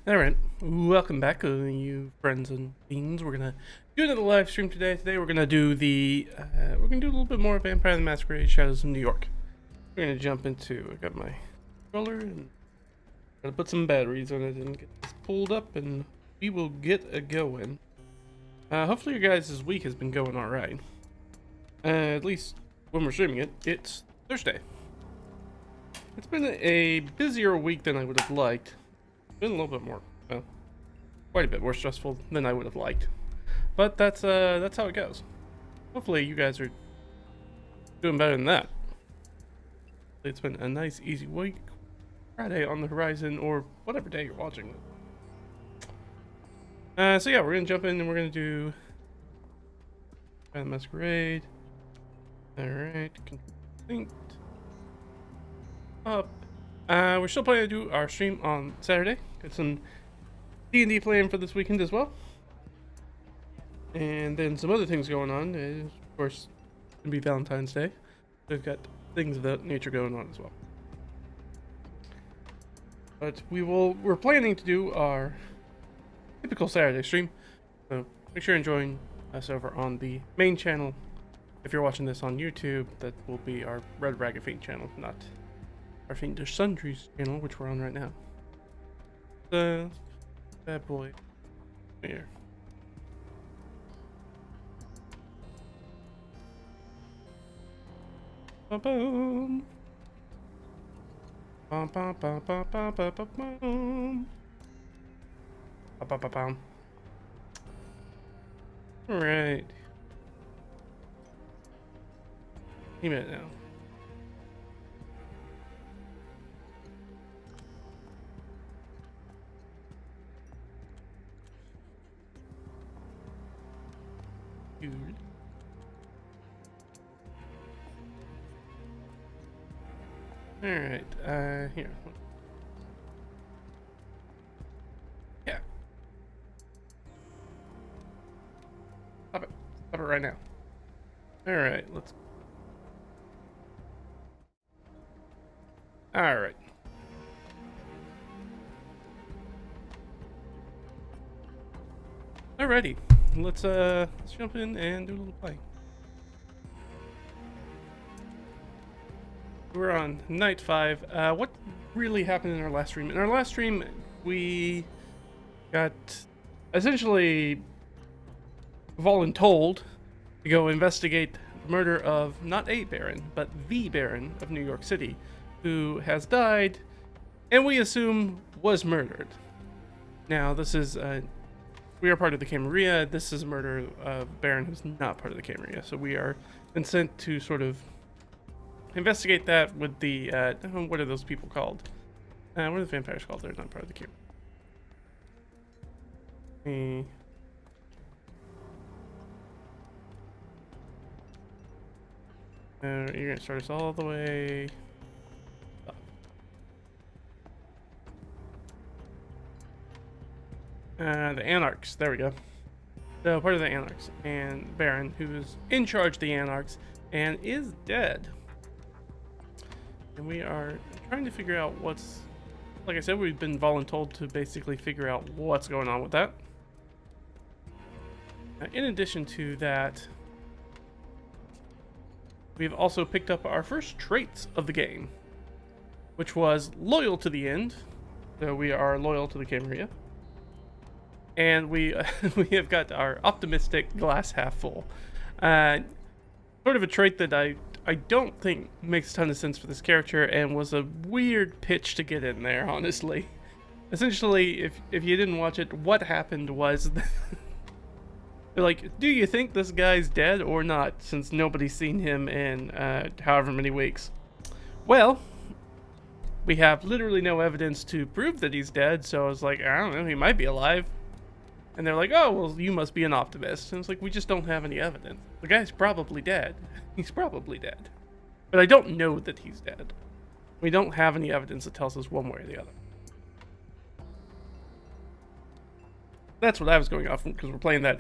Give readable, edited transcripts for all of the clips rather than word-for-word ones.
Alright, welcome back, you friends and fiends. We're gonna do another live stream today. Today we're gonna do a little bit more of Vampire the Masquerade Shadows of New York. We're gonna jump into, I got my controller and gotta put some batteries on it and get this pulled up and we will get a going. Hopefully your guys' week has been going alright. At least when we're streaming it, it's Thursday. It's been a busier week than I would have liked. Been a little bit more, well, quite a bit more stressful than I would have liked, but that's how it goes. Hopefully you guys are doing better than that. It's been a nice easy week. Friday on the horizon, or whatever day you're watching it. So yeah, we're gonna jump in and we're gonna do Masquerade. Alright, linked up. We're still planning to do our stream on Saturday. Got some D&D planned for this weekend as well. And then some other things going on. Of course, it's gonna be Valentine's Day. We've got things of that nature going on as well. But we're planning to do our typical Saturday stream. So make sure you're enjoying us over on the main channel. If you're watching this on YouTube, that will be our Red Ragged Fiend channel, not our Fiendish Sundries channel, which we're on right now. Bad boy here. Ba-boom. Ba-ba-ba-ba-ba-ba-ba-boom. Ba-ba-ba-bam. Alright. You minute now. Good. Alright, here. Yeah. Stop it. Stop it right now. Alright, let's... Alright. Alrighty. Let's jump in and do a little play. We're on night 5. What really happened in our last stream? In our last stream, we got essentially voluntold to go investigate the murder of not a Baron, but the Baron of New York City, who has died, and we assume was murdered. Now, this is we are part of the Camarilla. This is a murder of Baron who's not part of the Camarilla. So we are been sent to sort of investigate that with the, what are those people called? What are the vampires called? They're not part of the Camarilla. You're gonna start us all the way up. The Anarchs, there we go. So part of the Anarchs, and Baron, who's in charge of the Anarchs, and is dead. And we are trying to figure out what's... Like I said, we've been voluntold to basically figure out what's going on with that. In addition to that, we've also picked up our first traits of the game, which was loyal to the end. So we are loyal to the Camarilla. And we we have got our optimistic glass half full. Sort of a trait that I don't think makes a ton of sense for this character and was a weird pitch to get in there, honestly. Essentially, if you didn't watch it, what happened was they're like, do you think this guy's dead or not, since nobody's seen him in however many weeks? Well, we have literally no evidence to prove that he's dead, so I was like, I don't know, he might be alive. And they're like, oh, well, you must be an optimist. And it's like, we just don't have any evidence. The guy's probably dead. He's probably dead. But I don't know that he's dead. We don't have any evidence that tells us one way or the other. That's what I was going off from, because we're playing up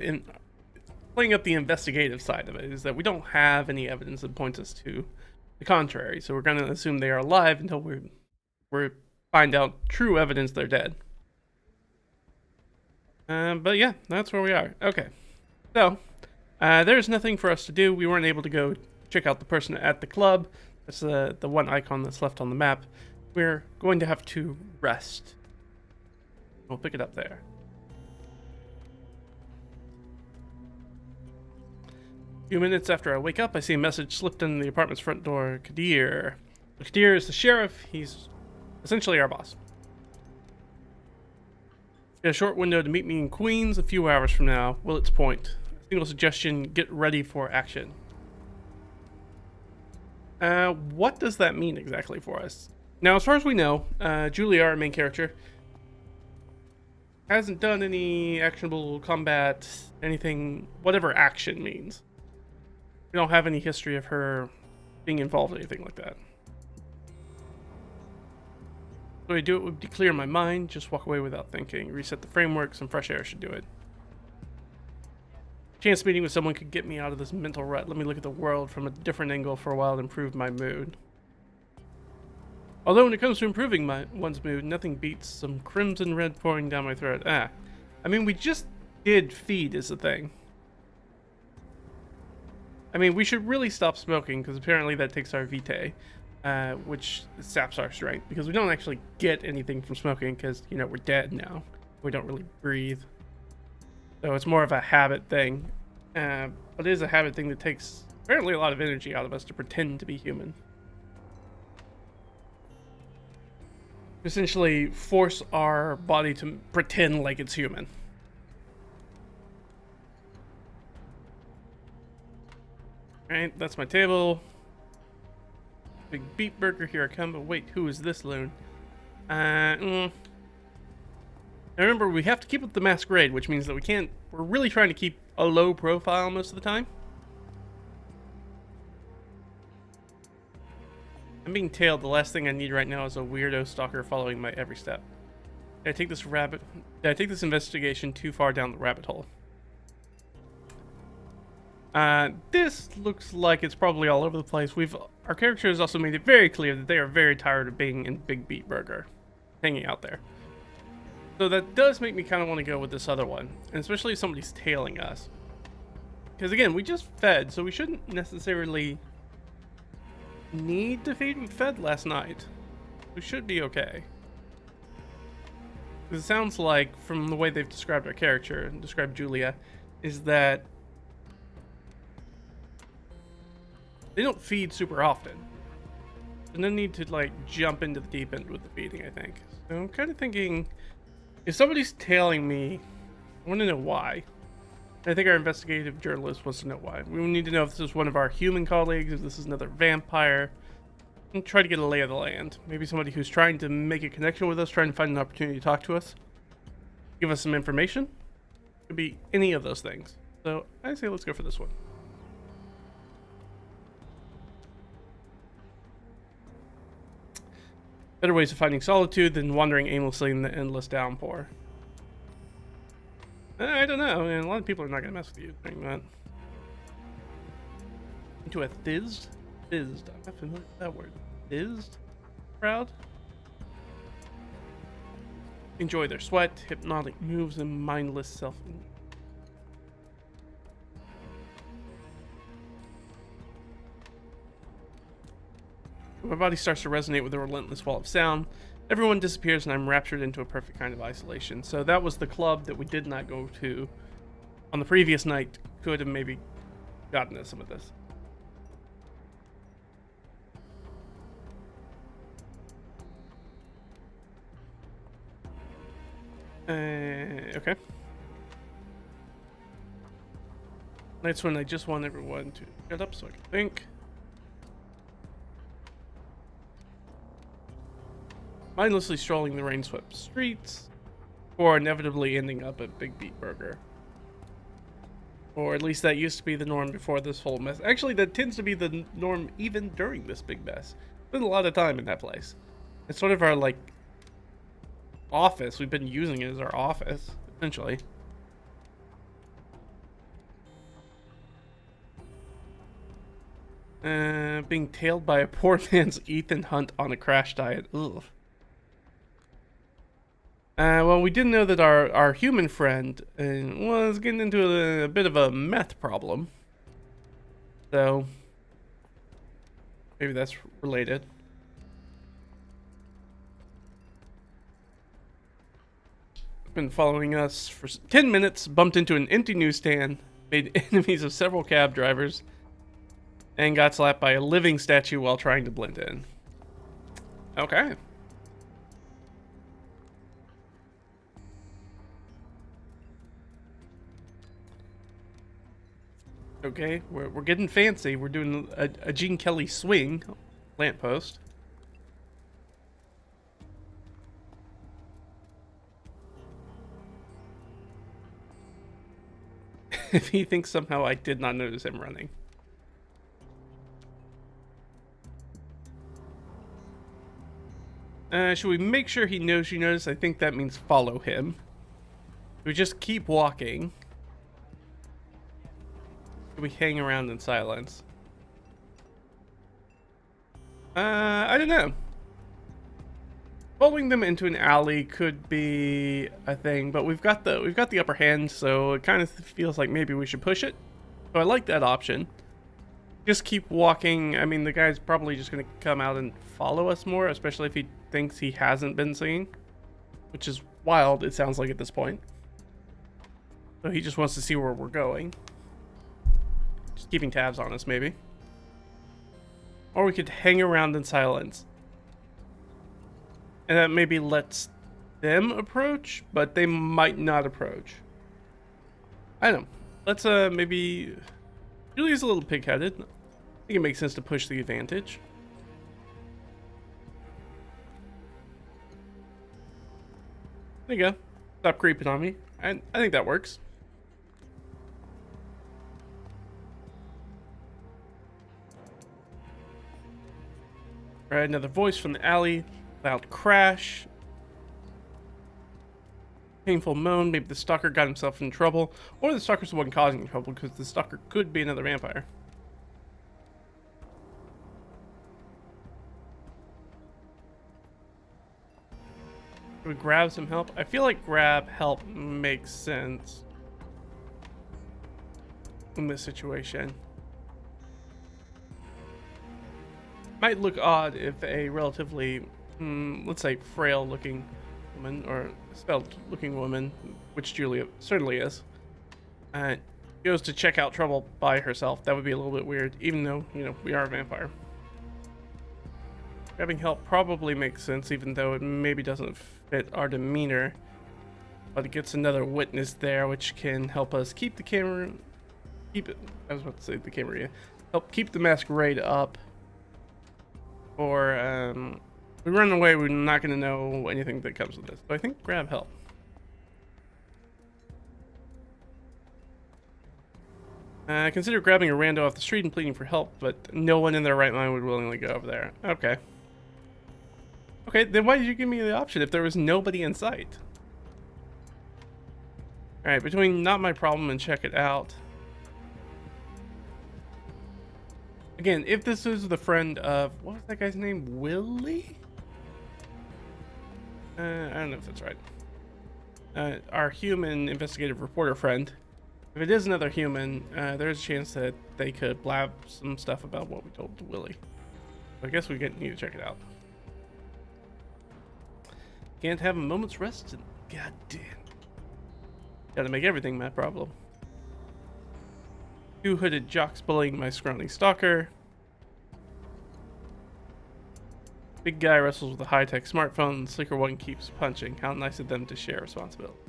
the investigative side of it, is that we don't have any evidence that points us to the contrary. So we're going to assume they are alive until we find out true evidence they're dead. But yeah, that's where we are. Okay. So, there's nothing for us to do. We weren't able to go check out the person at the club. That's the one icon that's left on the map. We're going to have to rest. We'll pick it up there. A few minutes after I wake up, I see a message slipped in the apartment's front door. Kadir. Kadir is the sheriff. He's essentially our boss. A short window to meet me in Queens a few hours from now. Willets Point. Single suggestion, get ready for action. What does that mean exactly for us? Now, as far as we know, Julia, our main character, hasn't done any actionable combat, anything, whatever action means. We don't have any history of her being involved in anything like that. So I do it would clear my mind, just walk away without thinking. Reset the framework, some fresh air should do it. Chance meeting with someone could get me out of this mental rut. Let me look at the world from a different angle for a while and improve my mood. Although when it comes to improving one's mood, nothing beats some crimson red pouring down my throat. I mean, we just did feed is the thing. I mean, we should really stop smoking because apparently that takes our vitae, which saps our strength because we don't actually get anything from smoking because, you know, we're dead now. We don't really breathe. So it's more of a habit thing. But it is a habit thing that takes apparently a lot of energy out of us to pretend to be human. Essentially force our body to pretend like it's human. Alright, that's my table. Big beet burger, here I come. But wait, who is this loon? Now remember, we have to keep up the Masquerade, which means that we're really trying to keep a low profile most of the time. I'm being tailed. The last thing I need right now is a weirdo stalker following my every step. Did I take this investigation too far down the rabbit hole? This looks like it's probably all over the place. Our character has also made it very clear that they are very tired of being in Big Beat Burger, hanging out there. So that does make me kind of want to go with this other one, and especially if somebody's tailing us. Because again, we just fed, so we shouldn't necessarily need to feed. We fed last night. We should be okay. Because it sounds like, from the way they've described our character, and described Julia, is that they don't feed super often. And then need to like jump into the deep end with the feeding, I think. So I'm kind of thinking, if somebody's tailing me, I want to know why. I think our investigative journalist wants to know why. We need to know if this is one of our human colleagues, if this is another vampire, and try to get a lay of the land. Maybe somebody who's trying to make a connection with us, trying to find an opportunity to talk to us, give us some information. Could be any of those things. So I say let's go for this one. Better ways of finding solitude than wandering aimlessly in the endless downpour. I don't know. I mean, a lot of people are not going to mess with you doing that. Into a thizzed? Thizzed. I'm not familiar with that word. Thizzed? Crowd? Enjoy their sweat, hypnotic moves, and mindless self. My body starts to resonate with the relentless wall of sound. Everyone disappears and I'm raptured into a perfect kind of isolation. So that was the club that we did not go to on the previous night. Could have maybe gotten us some of this. Okay. That's when I just want everyone to get up so I can think. Mindlessly strolling the rain-swept streets, or inevitably ending up at Big Beat Burger. Or at least that used to be the norm before this whole mess. Actually, that tends to be the norm even during this big mess. Spent a lot of time in that place. It's sort of our, like, office. We've been using it as our office, essentially. Being tailed by a poor man's Ethan Hunt on a crash diet. Ugh. Well, we did know that our human friend was getting into a bit of a meth problem. So, maybe that's related. Been following us for 10 minutes, bumped into an empty newsstand, made enemies of several cab drivers, and got slapped by a living statue while trying to blend in. Okay. Okay, we're getting fancy. We're doing a Gene Kelly swing lamppost. If he thinks somehow I did not notice him running. Should we make sure he knows you notice? I think that means follow him. We just keep walking. We hang around in silence. I don't know. Following them into an alley could be a thing, but we've got the upper hand, so it kind of feels like maybe we should push it. So I like that option. Just keep walking. I mean, the guy's probably just gonna come out and follow us more, especially if he thinks he hasn't been seen, which is wild. It sounds like at this point. So he just wants to see where we're going. Just keeping tabs on us, maybe. Or we could hang around in silence. And that maybe lets them approach, but they might not approach. I don't know. Let's maybe... Julia's a little pig-headed. I think it makes sense to push the advantage. There you go. Stop creeping on me. I think that works. Alright, another voice from the alley. Loud crash. Painful moan. Maybe the stalker got himself in trouble. Or the stalker's the one causing trouble, because the stalker could be another vampire. Should we grab some help? I feel like grab help makes sense in this situation. Might look odd if a relatively, let's say, frail-looking woman, or svelte-looking woman, which Julia certainly is, goes to check out trouble by herself. That would be a little bit weird, even though, you know, we are a vampire. Grabbing help probably makes sense, even though it maybe doesn't fit our demeanor. But it gets another witness there, which can help us keep the camera... I was about to say the Camarilla. Help keep the Masquerade up. Or, if we run away, we're not going to know anything that comes with this. So I think grab help. Consider grabbing a rando off the street and pleading for help, but no one in their right mind would willingly go over there. Okay. Okay, then why did you give me the option if there was nobody in sight? Alright, between not my problem and check it out. Again, if this is the friend of... What was that guy's name? Willie? I don't know if that's right. Our human investigative reporter friend. If it is another human, there's a chance that they could blab some stuff about what we told to Willie. So I guess we need to check it out. Can't have a moment's rest. God damn. Gotta make everything my problem. Two hooded jocks bullying my scrawny stalker. Big guy wrestles with a high-tech smartphone. The sleeker one keeps punching. How nice of them to share responsibility.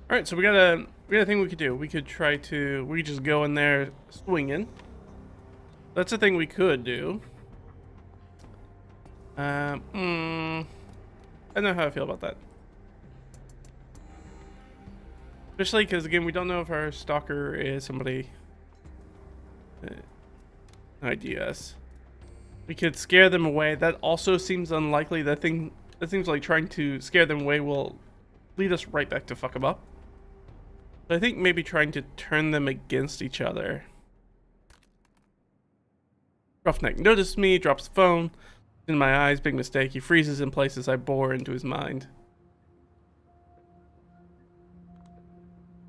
All right, so we got a thing we could do. We could just go in there swinging. That's a thing we could do. I don't know how I feel about that. Especially because, again, we don't know if our stalker is somebody ideas. We could scare them away. That also seems unlikely. That seems like trying to scare them away will lead us right back to fuck them up. But I think maybe trying to turn them against each other Roughneck notices me, drops the phone. In my eyes, big mistake. He freezes in places I bore into his mind.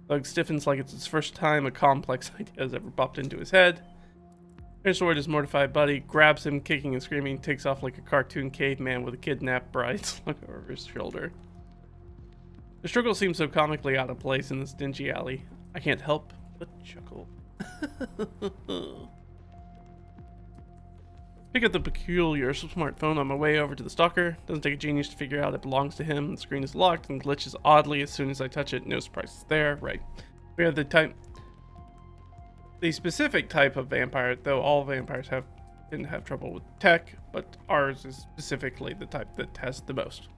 Doug stiffens like it's his first time a complex idea has ever popped into his head. Turns toward his mortified buddy, grabs him, kicking and screaming, takes off like a cartoon caveman with a kidnapped bride slung over his shoulder. The struggle seems so comically out of place in this dingy alley. I can't help but chuckle. Pick up the peculiar smartphone on my way over to the stalker. Doesn't take a genius to figure out it belongs to him. The screen is locked and glitches oddly as soon as I touch it. No surprise it's there. Right. We have the specific type of vampire, though all vampires tend to have trouble with tech, but ours is specifically the type that has the most,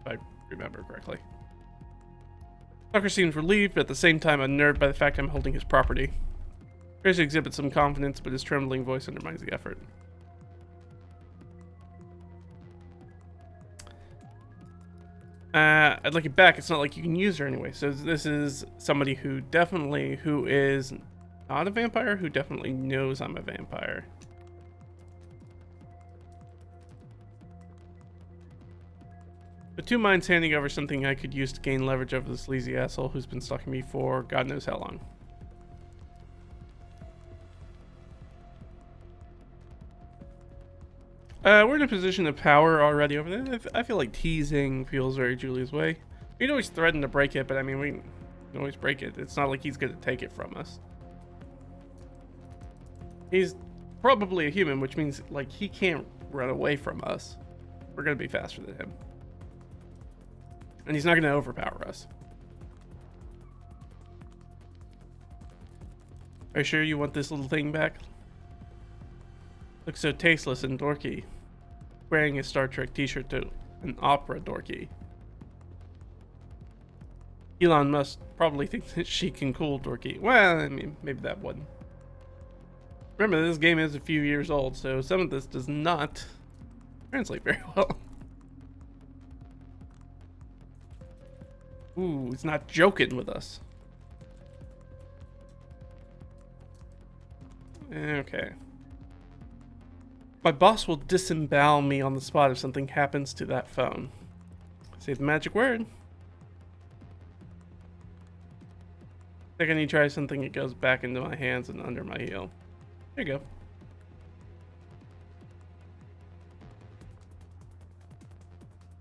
if I remember correctly. Tucker seems relieved, but at the same time unnerved by the fact I'm holding his property. Tries to exhibit some confidence, but his trembling voice undermines the effort. I'd like it back. It's not like you can use her anyway. So this is somebody who is not a vampire, who definitely knows I'm a vampire. But two minds handing over something I could use to gain leverage over the sleazy asshole who's been stalking me for God knows how long. We're in a position of power already over there. I feel like teasing feels very Julia's way. We'd always threaten to break it, but I mean, we can always break it. It's not like he's going to take it from us. He's probably a human, which means like he can't run away from us. We're going to be faster than him. And he's not going to overpower us. Are you sure you want this little thing back? Looks so tasteless and dorky. Wearing a Star Trek t-shirt to an opera dorky. Elon Musk probably thinks that she can cool dorky. Well, I mean, maybe that wouldn't. Remember, this game is a few years old, so some of this does not translate very well. Ooh, he's not joking with us. Okay. My boss will disembowel me on the spot if something happens to that phone. Say the magic word. Second you try something, it goes back into my hands and under my heel. There you go.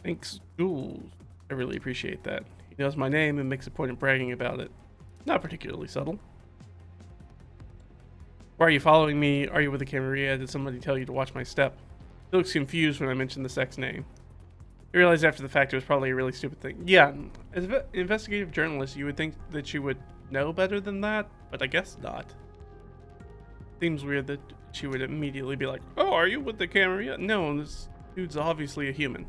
Thanks, Jules. I really appreciate that. He knows my name and makes a point of bragging about it. Not particularly subtle. Why are you following me? Are you with the Camarilla? Did somebody tell you to watch my step? He looks confused when I mention the sex name. I realized after the fact it was probably a really stupid thing. Yeah, as an investigative journalist, you would think that she would know better than that, but I guess not. Seems weird that she would immediately be like, oh, are you with the Camarilla? No, this dude's obviously a human.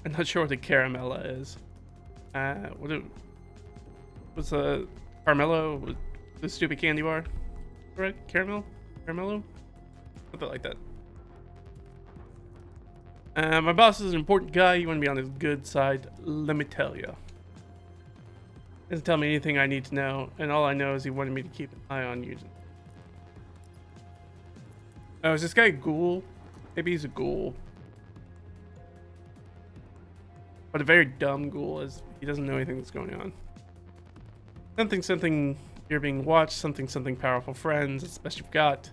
I'm not sure what a Caramella is. What's a Carmelo? The stupid candy bar? Right? Caramel? Caramello? Something like that. My boss is an important guy. You want to be on his good side. Let me tell you. Doesn't tell me anything I need to know, and all I know is he wanted me to keep an eye on you. Oh, is this guy a ghoul? Maybe he's a ghoul. But a very dumb ghoul, as he doesn't know anything that's going on. Something, you're being watched. Something, powerful friends. It's the best you've got.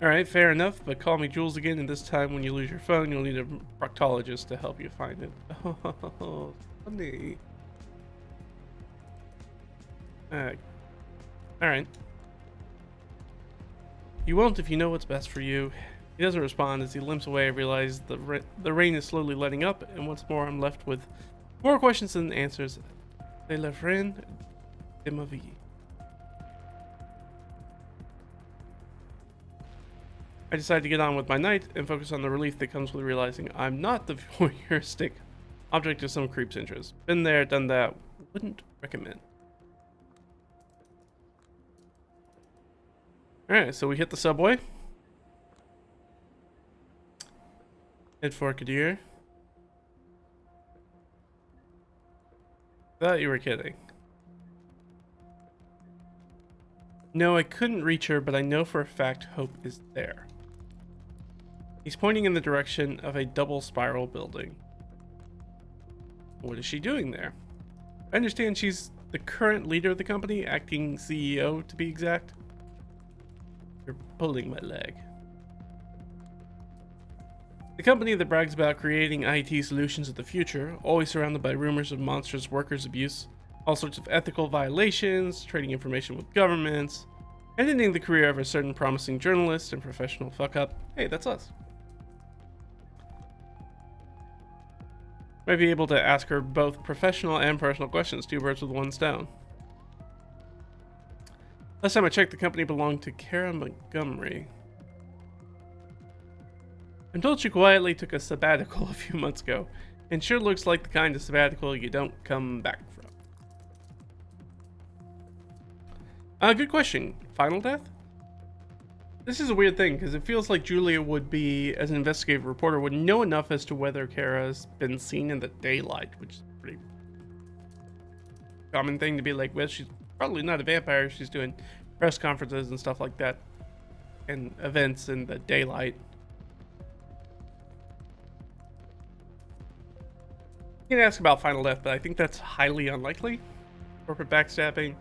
Alright, fair enough, but call me Jules again, and this time when you lose your phone, you'll need a proctologist to help you find it. Oh, funny. Alright. You won't if you know what's best for you. He doesn't respond. As he limps away, I realize the rain is slowly letting up, and once more I'm left with more questions than answers. C'est la fin de ma vie. I decide to get on with my night and focus on the relief that comes with realizing I'm not the voyeuristic object of some creep's interest. Been there, done that. Wouldn't recommend. Alright, so we hit the subway. Head for Kadir. Thought you were kidding. No, I couldn't reach her, but I know for a fact Hope is there. He's pointing in the direction of a double spiral building. What is she doing there? I understand she's the current leader of the company, acting CEO to be exact. You're pulling my leg. The company that brags about creating IT solutions of the future, always surrounded by rumors of monstrous workers' abuse, all sorts of ethical violations, trading information with governments, and ending the career of a certain promising journalist and professional fuck-up. Hey, that's us. Might be able to ask her both professional and personal questions, 2 birds with 1 stone. Last time I checked, the company belonged to Kara Montgomery. I'm told she quietly took a sabbatical a few months ago, and sure looks like the kind of sabbatical you don't come back from. Good question. Final death? This is a weird thing, because it feels like Julia would be, as an investigative reporter, would know enough as to whether Kara's been seen in the daylight, which is a pretty common thing to be like, well, she's probably not a vampire, she's doing press conferences and stuff like that, and events in the daylight. You can ask about final death, but I think that's highly unlikely. Corporate backstabbing,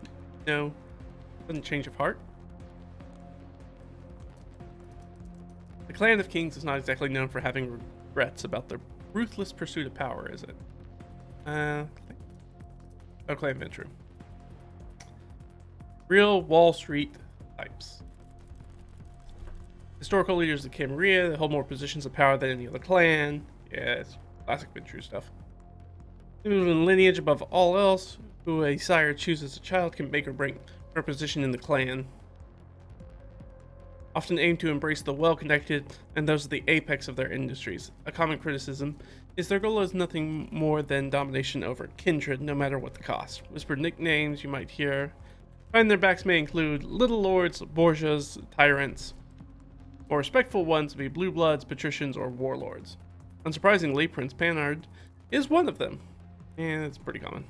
no. Sudden change of heart. The Clan of Kings is not exactly known for having regrets about their ruthless pursuit of power, is it? Clan Venture. Real Wall Street types. Historical leaders of Camarilla, they hold more positions of power than any other clan. Yeah, it's classic Venture stuff. In lineage above all else, who a sire chooses as a child can make or break her position in the clan. Often aim to embrace the well-connected and those at the apex of their industries. A common criticism is their goal is nothing more than domination over kindred, no matter what the cost. Whispered nicknames you might hear. Behind their backs may include little lords, borgias, tyrants. More respectful ones be blue bloods, patricians, or warlords. Unsurprisingly, Prince Panhard is one of them. And it's pretty common.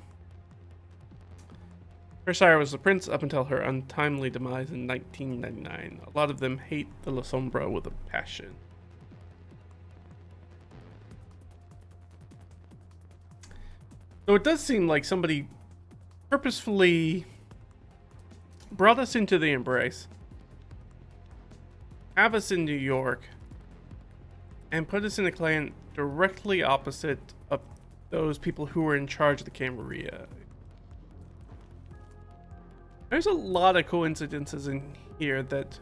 Her sire was the prince up until her untimely demise in 1999. A lot of them hate the La Sombra with a passion. So it does seem like somebody purposefully brought us into the Embrace, have us in New York, and put us in a clan directly opposite of those people who were in charge of the Camarilla. There's a lot of coincidences in here that,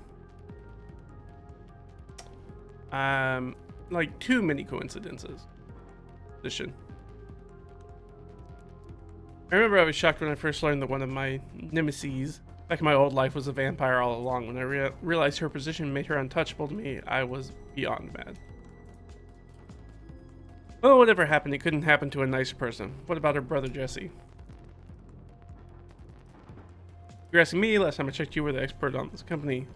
like too many coincidences. I remember I was shocked when I first learned that one of my nemesis back in my old life was a vampire all along. When I realized her position made her untouchable to me, I was beyond mad. Well, whatever happened, it couldn't happen to a nicer person. What about her brother Jesse? You're asking me, last time I checked you were the expert on this company.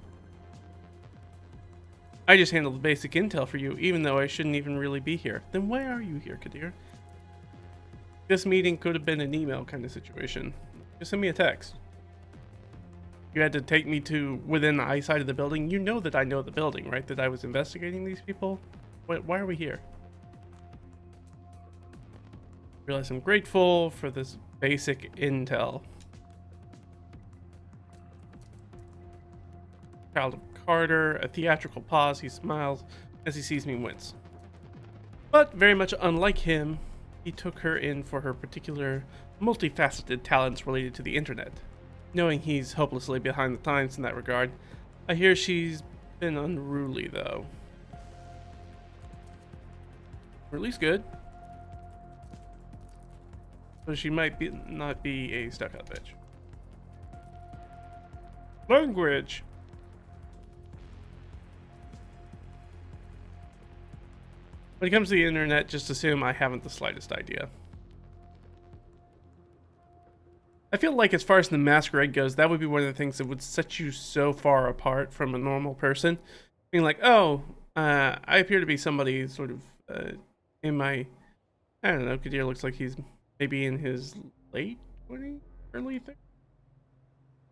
I just handled the basic intel for you, even though I shouldn't even really be here. Then why are you here, Kadir? This meeting could have been an email kind of situation. Just send me a text. You had to take me to within the eyesight of the building. You know that I know the building, right? That I was investigating these people? Why are we here? Realize I'm grateful for this basic intel. Child of Carter, a theatrical pause, he smiles as he sees me wince. But very much unlike him, he took her in for her particular multifaceted talents related to the internet. Knowing he's hopelessly behind the times in that regard, I hear she's been unruly though. Or at least good. So she might not be a stuck-up bitch. Language! When it comes to the internet, just assume I haven't the slightest idea. I feel like as far as the Masquerade goes, that would be one of the things that would set you so far apart from a normal person. Being like, oh, I appear to be somebody sort of in my, I don't know, Kadir looks like he's maybe in his late 20s, early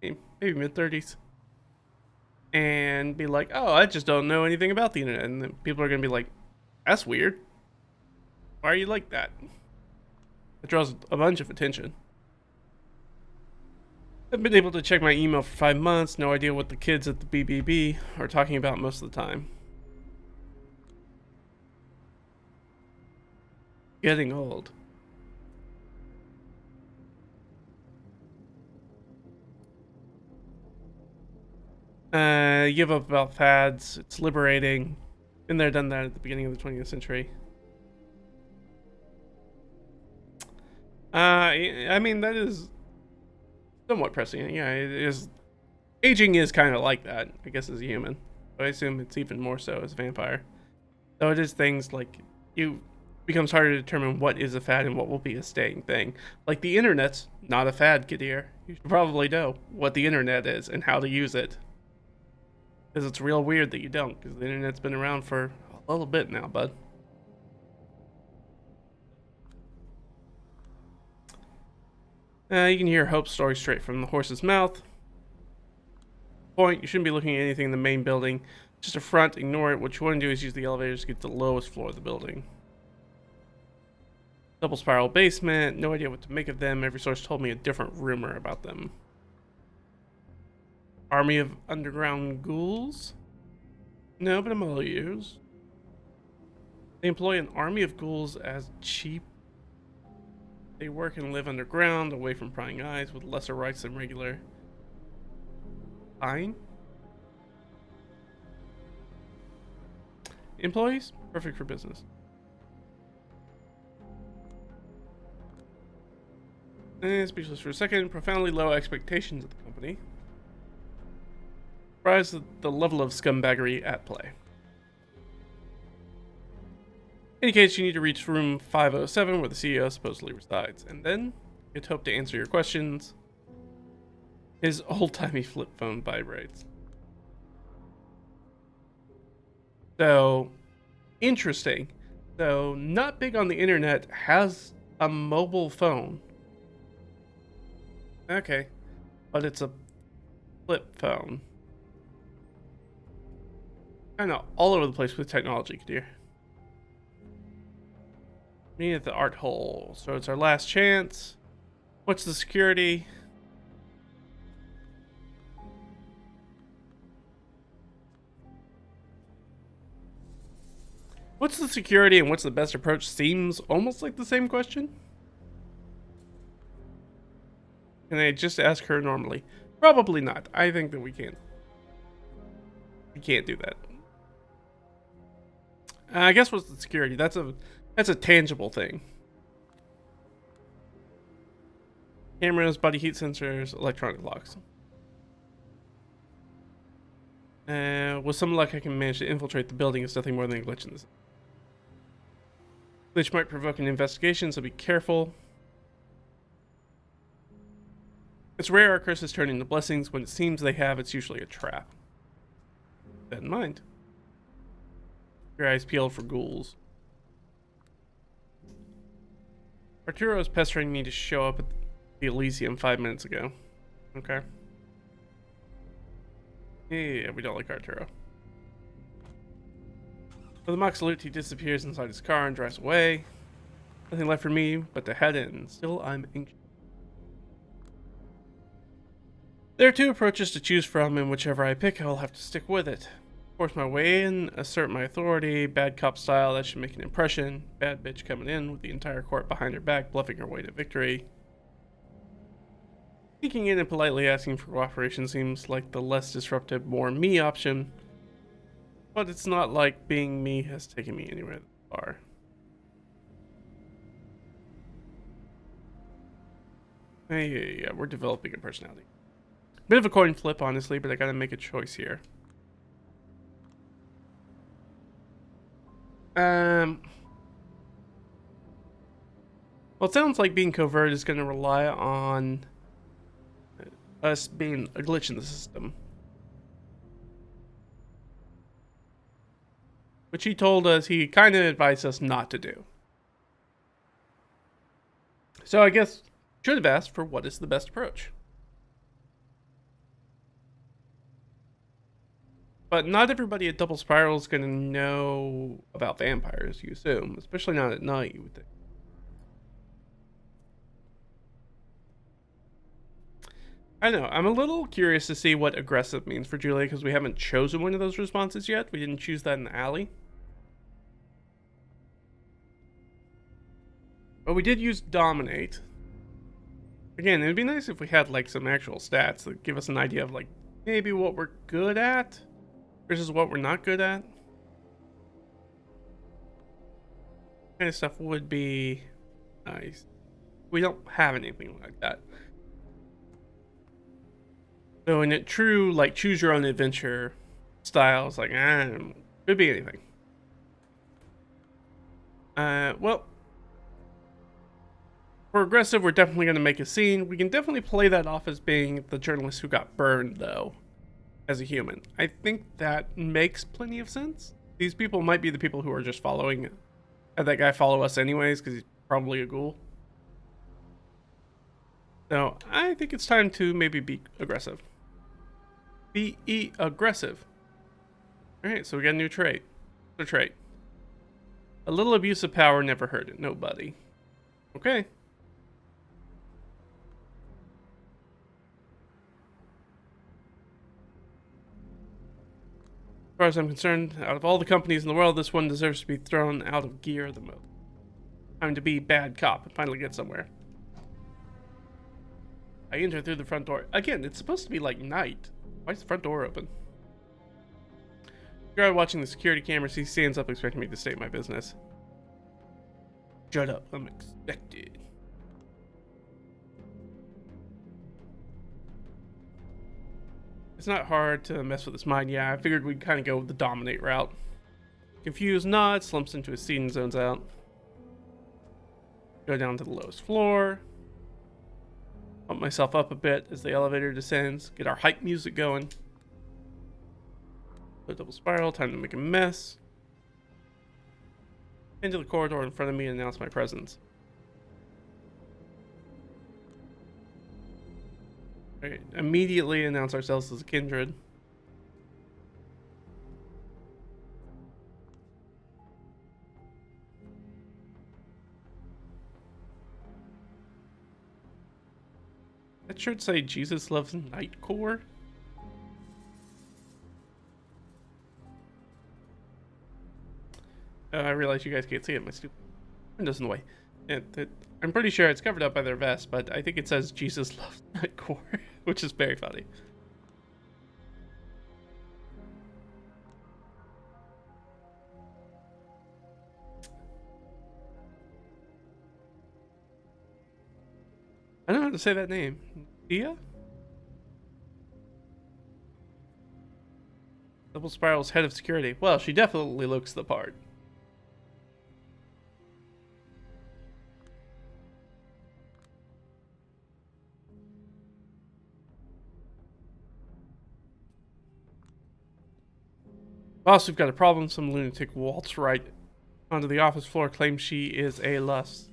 30s, maybe mid 30s, and be like, oh, I just don't know anything about the internet. And then people are going to be like, that's weird. Why are you like that? It draws a bunch of attention. I've been able to check my email for 5 months, no idea what the kids at the BBB are talking about most of the time. Getting old. Give up about fads. It's liberating. Been there, done that at the beginning of the 20th century. I mean, that is somewhat prescient. Yeah, it is. Aging is kind of like that, I guess, as a human. But I assume it's even more so as a vampire. Though it is things like you becomes harder to determine what is a fad and what will be a staying thing. Like the internet's not a fad, Kadir. You should probably know what the internet is and how to use it. Because it's real weird that you don't, because the internet's been around for a little bit now, bud. You can hear Hope's story straight from the horse's mouth. Point, you shouldn't be looking at anything in the main building. Just a front, ignore it. What you want to do is use the elevators to get to the lowest floor of the building. Double spiral basement, no idea what to make of them. Every source told me a different rumor about them. Army of underground ghouls? No, but I'm all ears. They employ an army of ghouls as cheap. They work and live underground, away from prying eyes, with lesser rights than regular. Fine. Employees? Perfect for business. Speechless for a second. Profoundly low expectations of the company. Surprised at the level of scumbaggery at play. Indicates you need to reach room 507 where the CEO supposedly resides. And then, you'd hope to answer your questions. His old-timey flip phone vibrates. So, interesting. So, not big on the internet, has a mobile phone. Okay. But it's a flip phone. Kind of all over the place with technology, Kadir. Me at the art hole. So it's our last chance. What's the security? What's the security and what's the best approach seems almost like the same question. Can I just ask her normally? Probably not. I think that we can't. We can't do that. I guess what's the security? That's a tangible thing. Cameras, body heat sensors, electronic locks. With some luck, I can manage to infiltrate the building. It's nothing more than a glitch in this. Glitch might provoke an investigation, so be careful. It's rare our curses turn into blessings. When it seems they have, it's usually a trap. Keep that in mind. Your eyes peeled for ghouls. Arturo is pestering me to show up at the Elysium 5 minutes ago. Okay. Yeah, we don't like Arturo. With the mock salute, he disappears inside his car and drives away. Nothing left for me but to head in. Still, I'm anxious. There are two approaches to choose from, and whichever I pick, I'll have to stick with it. Force my way in, assert my authority, bad cop style, that should make an impression. Bad bitch coming in with the entire court behind her back, bluffing her way to victory. Sneaking in and politely asking for cooperation seems like the less disruptive, more me option. But it's not like being me has taken me anywhere that far. Yeah, we're developing a personality. Bit of a coin flip, honestly, but I gotta make a choice here. Well, it sounds like being covert is going to rely on us being a glitch in the system. which he told us he kind of advised us not to do. So I guess should have asked for what is the best approach. But not everybody at Double Spiral is going to know about vampires, you assume. Especially not at night, you would think. I don't know. I'm a little curious to see what aggressive means for Julia, because we haven't chosen one of those responses yet. We didn't choose that in the alley. But we did use Dominate. Again, it'd be nice if we had, like, some actual stats that give us an idea of, like, maybe what we're good at versus what we're not good at. Kind of stuff would be nice. We don't have anything like that. So in a true, like, choose your own adventure style, it's like, could be anything. Well, for aggressive, we're definitely going to make a scene. We can definitely play that off as being the journalist who got burned, though, as a human. I think that makes plenty of sense. These people might be the people who are just following, had that guy follow us anyways, because he's probably a ghoul. So I think it's time to maybe be aggressive. Be aggressive. Alright, so we got a new trait. What's our trait? A little abuse of power never hurt nobody. Okay. As far as I'm concerned, out of all the companies in the world, this one deserves to be thrown out of gear the most. Time to be bad cop and finally get somewhere. I enter through the front door. Again, it's supposed to be like night. Why is the front door open? The guy watching the security cameras, he stands up expecting me to state my business. Shut up, I'm expected. It's not hard to mess with his mind. Yeah, I figured we'd kind of go the dominate route. Confused nods, slumps into his seat and zones out. Go down to the lowest floor. Pump myself up a bit as the elevator descends. Get our hype music going. A double spiral, time to make a mess. Into the corridor in front of me and announce my presence. Alright, immediately announce ourselves as a kindred. That should say Jesus loves Nightcore. I realize you guys can't see it. My stupid window's in the way. I'm pretty sure it's covered up by their vest, but I think it says Jesus loves Nightcore, which is very funny. I don't know how to say that name. Dia? Double Spiral's head of security. Well, she definitely looks the part. Boss, we've got a problem. Some lunatic waltzed right onto the office floor, claims she is a lust.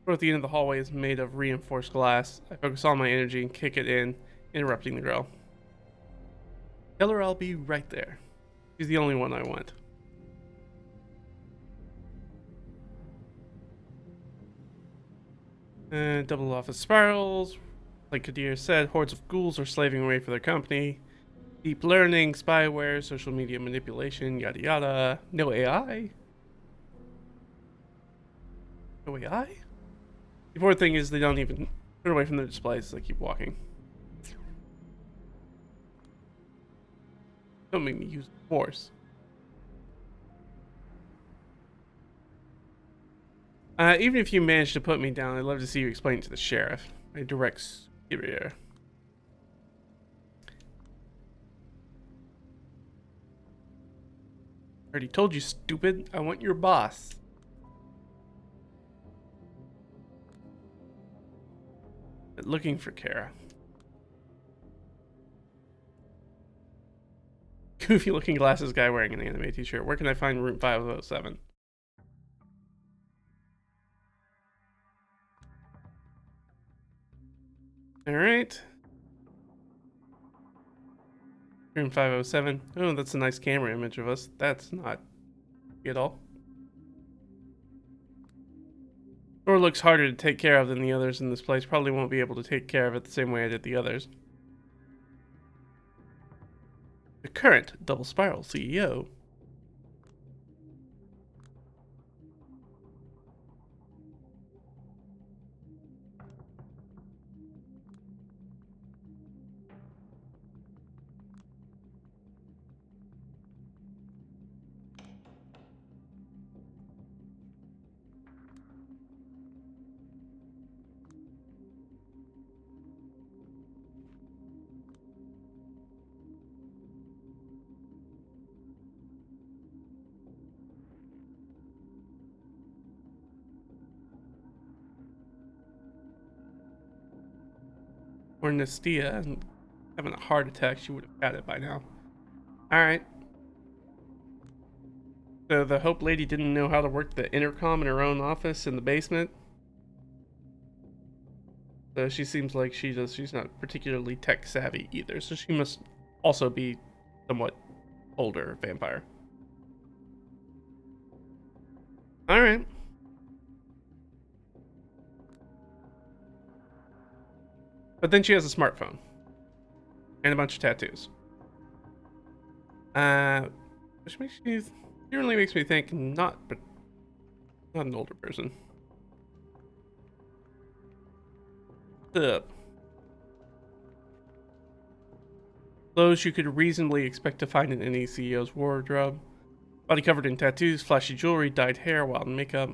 The door at the end of the hallway is made of reinforced glass. I focus all my energy and kick it in, interrupting the girl. Tell her I'll be right there. She's the only one I want. Double office spirals. Like Kadir said, hordes of ghouls are slaving away for their company. Deep learning, spyware, social media manipulation, yada yada. No AI? No AI? The important thing is they don't even turn away from their displays, so they keep walking. Don't make me use force. Even if you manage to put me down, I'd love to see you explain it to the sheriff, my direct superior. Already told you, stupid. I want your boss. But looking for Kara. goofy looking glasses guy wearing an anime t-shirt. Where can I find room 507? Alright. Room 507. Oh, that's a nice camera image of us. That's not at all. Or looks harder to take care of than the others in this place. Probably won't be able to take care of it the same way I did the others. The current Double Spiral CEO. Or Nestia and having a heart attack, she would have had it by now. Alright. So the Hope Lady didn't know how to work the intercom in her own office in the basement. So she seems like she's not particularly tech savvy either. So she must also be somewhat older vampire. Alright. But then she has a smartphone. And a bunch of tattoos. Which makes me, generally makes me think not an older person. Clothes you could reasonably expect to find in any CEO's wardrobe. Body covered in tattoos, flashy jewelry, dyed hair, wild makeup.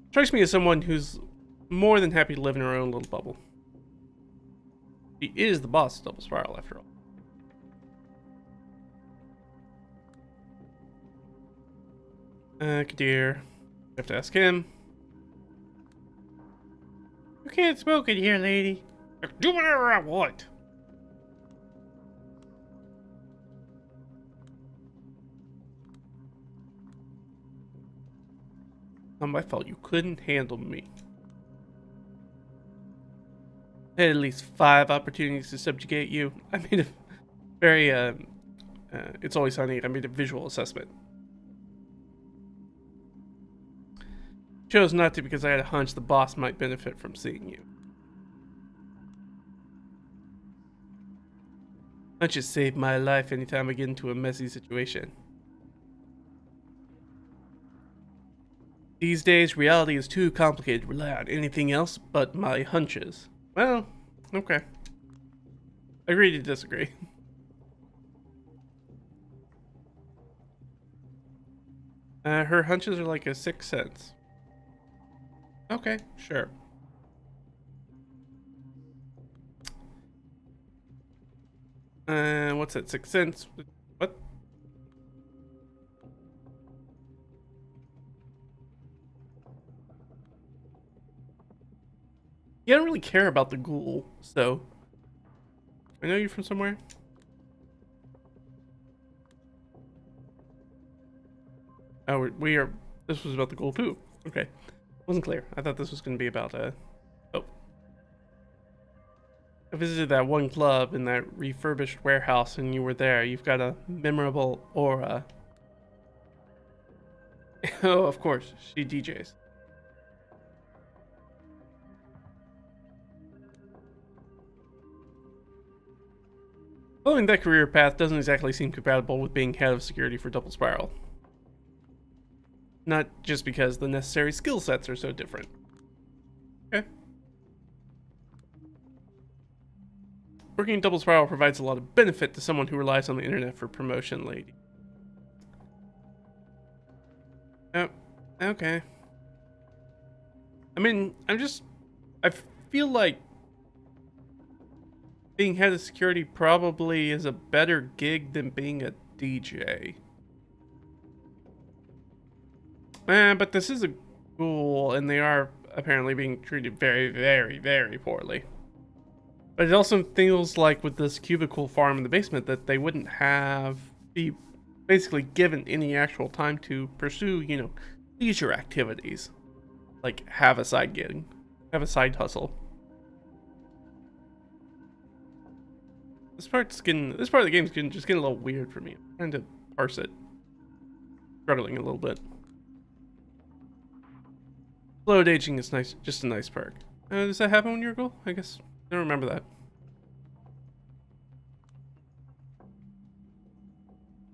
Strikes me as someone who's more than happy to live in her own little bubble. She is the boss of Double Spiral, after all. Kadir. You have to ask him. You can't smoke in here, lady. I can do whatever I want. Not my fault. You couldn't handle me. I had at least 5 opportunities to subjugate you. I made a very, It's Always Sunny. I made a visual assessment. Chose not to because I had a hunch the boss might benefit from seeing you. Hunches save my life anytime I get into a messy situation. These days, reality is too complicated to rely on anything else but my hunches. Well, okay. Agree to disagree. Her hunches are like a 6th sense. Okay, sure. What's that, 6th sense? What? You don't really care about the ghoul, so... I know you from somewhere? Oh, we are... This was about the ghoul too. Okay. Wasn't clear. I thought this was going to be about, Oh. I visited that one club in that refurbished warehouse and you were there. You've got a memorable aura. Oh, of course. She DJs. Following that career path doesn't exactly seem compatible with being head of security for Double Spiral. Not just because the necessary skill sets are so different. Okay. Working in Double Spiral provides a lot of benefit to someone who relies on the internet for promotion, lady. Oh, okay. I mean, I feel like being head of security probably is a better gig than being a DJ. But this is a ghoul, and they are apparently being treated very, very, very poorly. But it also feels like with this cubicle farm in the basement that they wouldn't be basically given any actual time to pursue, leisure activities. Like have a side gig, have a side hustle. This part of the game is just getting a little weird for me. I'm trying to parse it. Struggling a little bit. Load aging is nice, just a nice perk. Does that happen when you're a girl? I guess I don't remember that.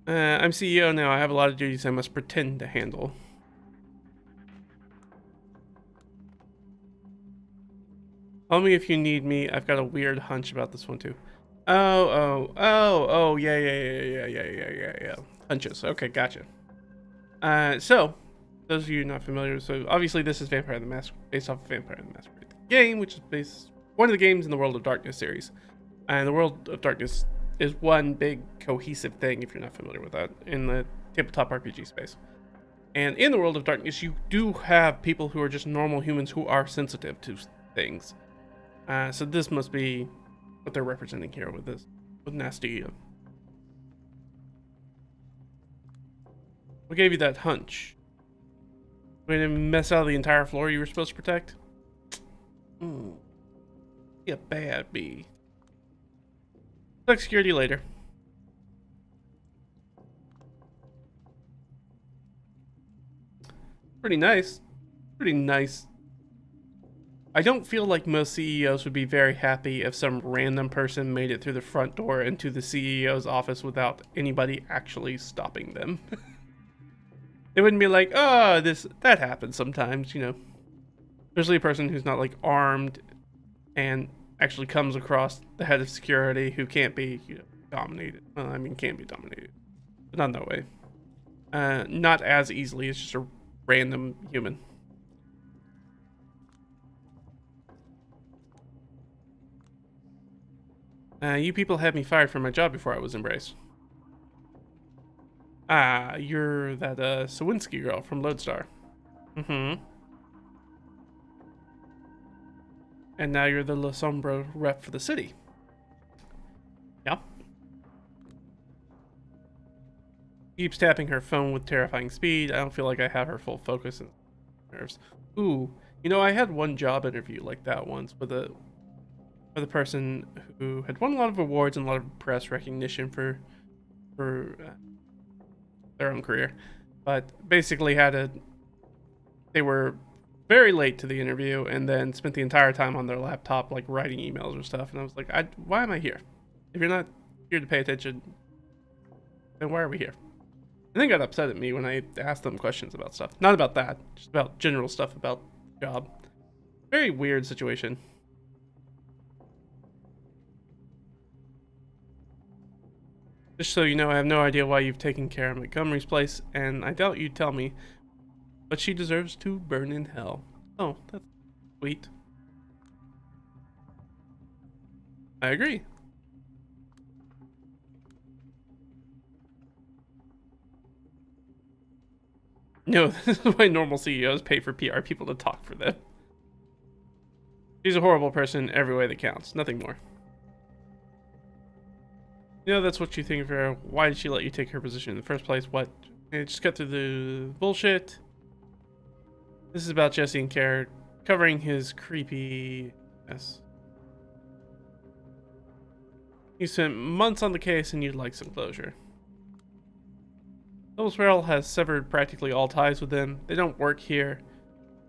I'm CEO now. I have a lot of duties I must pretend to handle. Call me if you need me. I've got a weird hunch about this one too. Oh, yeah. Hunches. Okay, gotcha. So, those of you not familiar, so obviously this is Vampire the Masquerade, based off of Vampire the Masquerade game, which is one of the games in the World of Darkness series. And the World of Darkness is one big cohesive thing, if you're not familiar with that, in the tabletop RPG space. And in the World of Darkness, you do have people who are just normal humans who are sensitive to things. So this must be what they're representing here with this, with Nasty. What gave you that hunch? We didn't mess out of the entire floor you were supposed to protect? Be a bad bee. Check security later. Pretty nice. Pretty nice. I don't feel like most CEOs would be very happy if some random person made it through the front door into the CEO's office without anybody actually stopping them. They wouldn't be like, oh, that happens sometimes, Especially a person who's not like armed and actually comes across the head of security who can't be, dominated. Well, I mean, can be dominated, but not in that way. Not as easily as just a random human. You people had me fired from my job before I was embraced. Ah, you're that Sowinski girl from Lodestar. Mm-hmm. And now you're the La Sombra rep for the city. Yeah. Keeps tapping her phone with terrifying speed. I don't feel like I have her full focus and nerves. Ooh, I had one job interview like that once with a person who had won a lot of awards and a lot of press recognition for their own career, but basically they were very late to the interview and then spent the entire time on their laptop like writing emails or stuff, and I was like, why am I here? If you're not here to pay attention, then why are we here? And they got upset at me when I asked them questions about stuff. Not about that, just about general stuff about the job. Very weird situation. Just so you know, I have no idea why you've taken care of Montgomery's place, and I doubt you'd tell me, but she deserves to burn in hell. Oh, that's sweet. I agree. No, this is why normal CEOs pay for PR people to talk for them. She's a horrible person every way that counts, nothing more. That's what you think of her. Why did she let you take her position in the first place? What? Just cut through the bullshit. This is about Jesse and Carrot covering his creepy mess. You spent months on the case and you'd like some closure. Hillswell has severed practically all ties with them. They don't work here.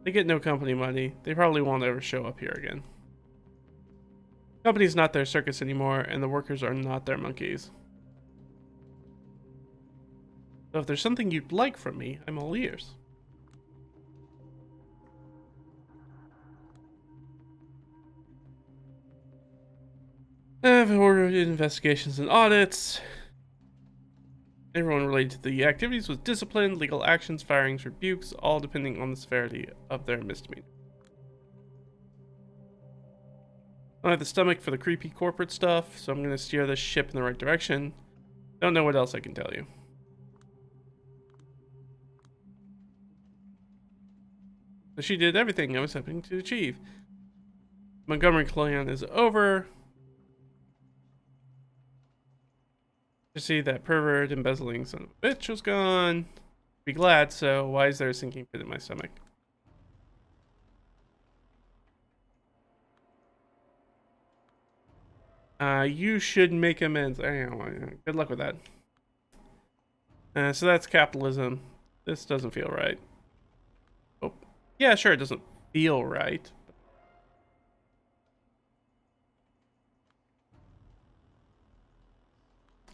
They get no company money. They probably won't ever show up here again. The company's not their circus anymore, and the workers are not their monkeys. So if there's something you'd like from me, I'm all ears. I've ordered investigations and audits. Everyone related to the activities was disciplined, legal actions, firings, rebukes, all depending on the severity of their misdemeanor. I don't have the stomach for the creepy corporate stuff, so I'm going to steer this ship in the right direction. Don't know what else I can tell you. So she did everything I was hoping to achieve. Montgomery clan is over. You see that pervert embezzling son of a bitch was gone. Be glad, so why is there a sinking pit in my stomach? You should make amends. Good luck with that. So that's capitalism. This doesn't feel right. Oh, yeah, sure, it doesn't feel right.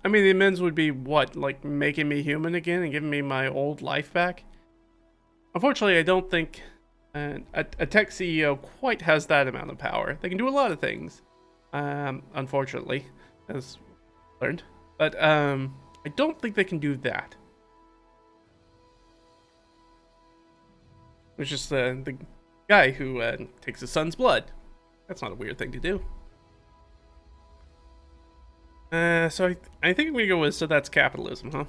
I mean, the amends would be what? Like making me human again and giving me my old life back? Unfortunately, I don't think a tech CEO quite has that amount of power. They can do a lot of things, unfortunately, as learned. But I don't think they can do that. It's just the guy who takes his son's blood. That's not a weird thing to do. So I think we go with, so that's capitalism, huh?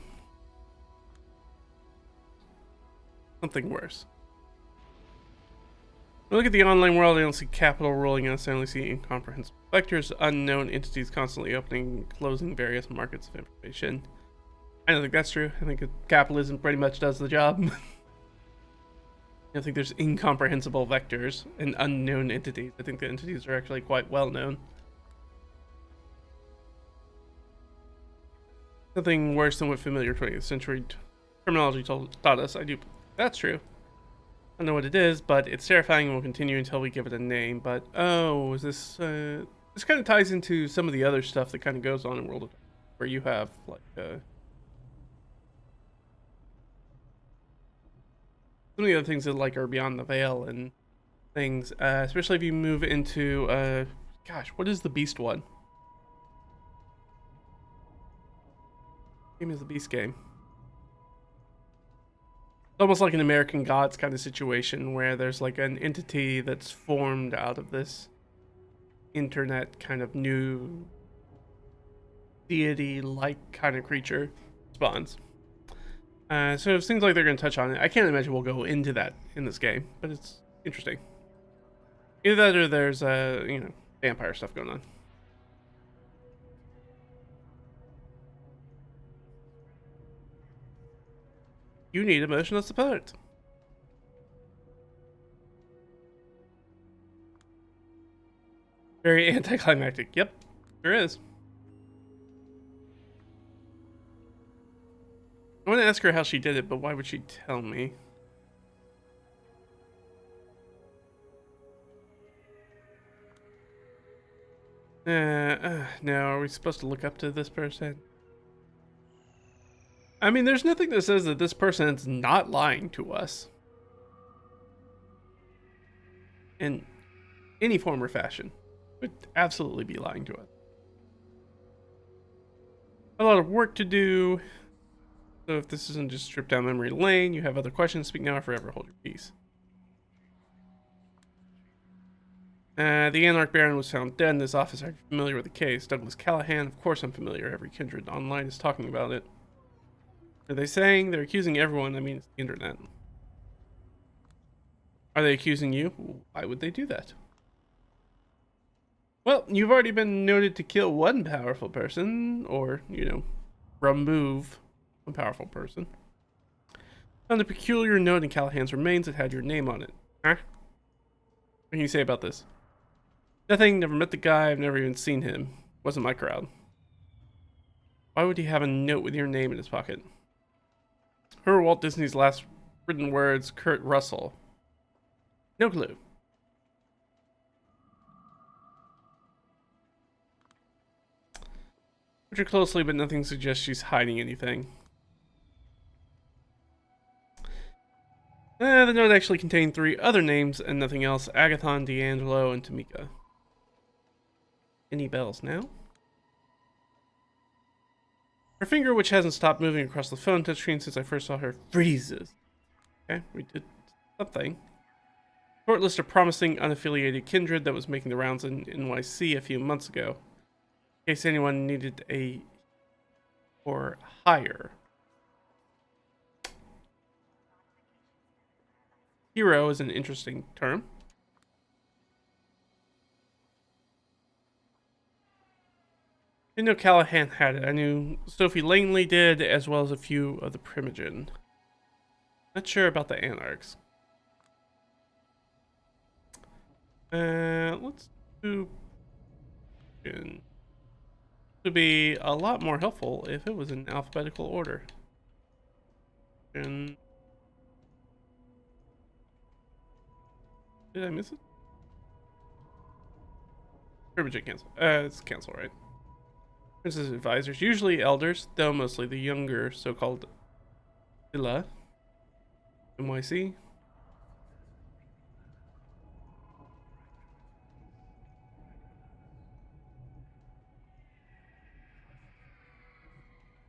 Something worse. When I look at the online world, I don't see capital ruling us. I only see incomprehensible vectors, unknown entities constantly opening and closing various markets of information. I don't think that's true. I think capitalism pretty much does the job. I don't think there's incomprehensible vectors and unknown entities. I think the entities are actually quite well known. Nothing worse than what familiar 20th century terminology taught us. I do. That's true. I don't know what it is, but it's terrifying and will continue until we give it a name. But, oh, is this... this kind of ties into some of the other stuff that kind of goes on in World of Darkness, where you have, like, some of the other things that, like, are beyond the veil and things. Especially if you move into, gosh, what is the Beast one? Game is the Beast game. It's almost like an American Gods kind of situation where there's like an entity that's formed out of this internet kind of new deity-like kind of creature spawns. So it seems like they're going to touch on it. I can't imagine we'll go into that in this game, but it's interesting. Either that or there's vampire stuff going on. You need emotional support. Very anticlimactic. Yep, sure is. I want to ask her how she did it, but why would she tell me? No, are we supposed to look up to this person? I mean, there's nothing that says that this person is not lying to us. In any form or fashion. Would absolutely be lying to us. A lot of work to do. So if this isn't just strip down memory lane, you have other questions, speak now or forever hold your peace. The Anarch Baron was found dead in this office. Are you familiar with the case? Douglas Callahan, of course I'm familiar. Every kindred online is talking about it. Are they saying? They're accusing everyone. I mean, it's the internet. Are they accusing you? Why would they do that? Well, you've already been noted to kill one powerful person, or, remove one powerful person. Found a peculiar note in Callahan's remains that had your name on it. Huh? What can you say about this? Nothing, never met the guy, I've never even seen him. Wasn't my crowd. Why would he have a note with your name in his pocket? Who were Walt Disney's last written words? Kurt Russell. No clue. Watch her closely, but nothing suggests she's hiding anything. The note actually contained 3 other names and nothing else. Agathon, D'Angelo, and Tamika. Any bells now? Her finger, which hasn't stopped moving across the phone touchscreen since I first saw her, freezes. Okay, we did something. Short list of promising unaffiliated kindred that was making the rounds in NYC a few months ago. In case anyone needed a or hire. Hero is an interesting term. didn't know Callahan had it. I knew Sophie Langley did, as well as a few of the Primogen. Not sure about the Anarchs. Let's do... It would be a lot more helpful if it was in alphabetical order. And... Did I miss it? Primogen cancel. It's cancel, right? Princess advisors, usually elders, though mostly the younger, so-called Illa. NYC.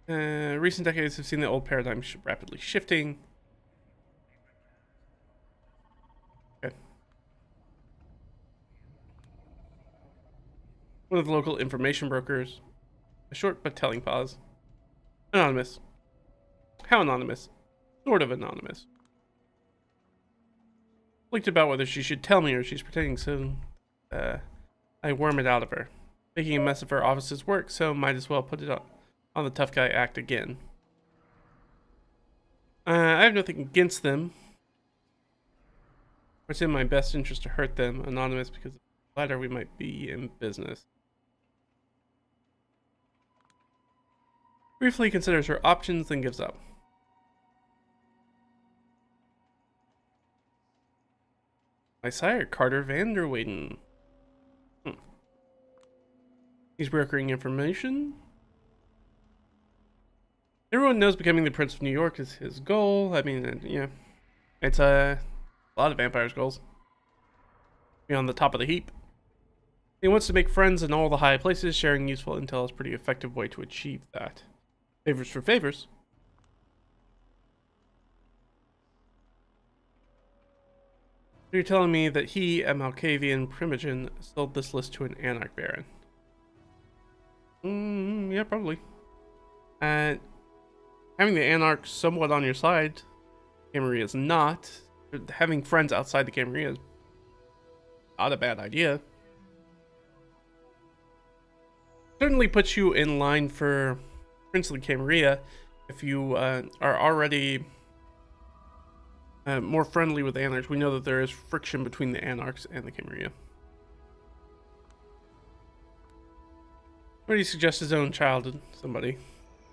Recent decades have seen the old paradigm rapidly shifting. Okay. One of the local information brokers. A short but telling pause. Anonymous. How anonymous? Sort of anonymous. Blinked about whether she should tell me or she's pretending, so I worm it out of her. Making a mess of her office's work, so might as well put it on the tough guy act again. I have nothing against them. It's in my best interest to hurt them, anonymous, because the latter we might be in business. Briefly considers her options, then gives up. My sire, Carter Vanderweyden. He's brokering information. Everyone knows becoming the Prince of New York is his goal. I mean, yeah, it's a lot of vampires' goals. Be on the top of the heap. He wants to make friends in all the high places. Sharing useful intel is a pretty effective way to achieve that. Favors for favors. So you're telling me that he, a Malkavian Primogen, sold this list to an Anarch Baron? Yeah, probably. Having the Anarch somewhat on your side, Camarilla is not. Having friends outside the Camarilla is not a bad idea. Certainly puts you in line for Princely Camarilla if you are already more friendly with the Anarchs. We know that there is friction between the Anarchs and the Camarilla. Or do you suggest his own child? Somebody.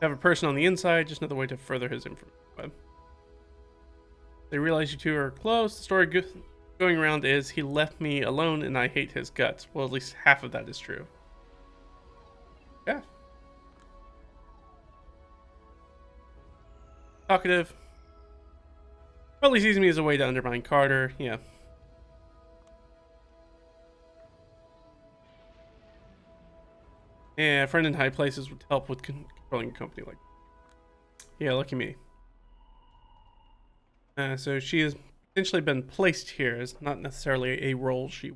Have a person on the inside, just another way to further his information web. They realize you two are close. The story going around is he left me alone and I hate his guts. Well, at least half of that is true. Yeah. Talkative. Probably sees me as a way to undermine Carter. Yeah. Yeah, a friend in high places would help with controlling a company like. Yeah, lucky me. So she has potentially been placed here as not necessarily a role she.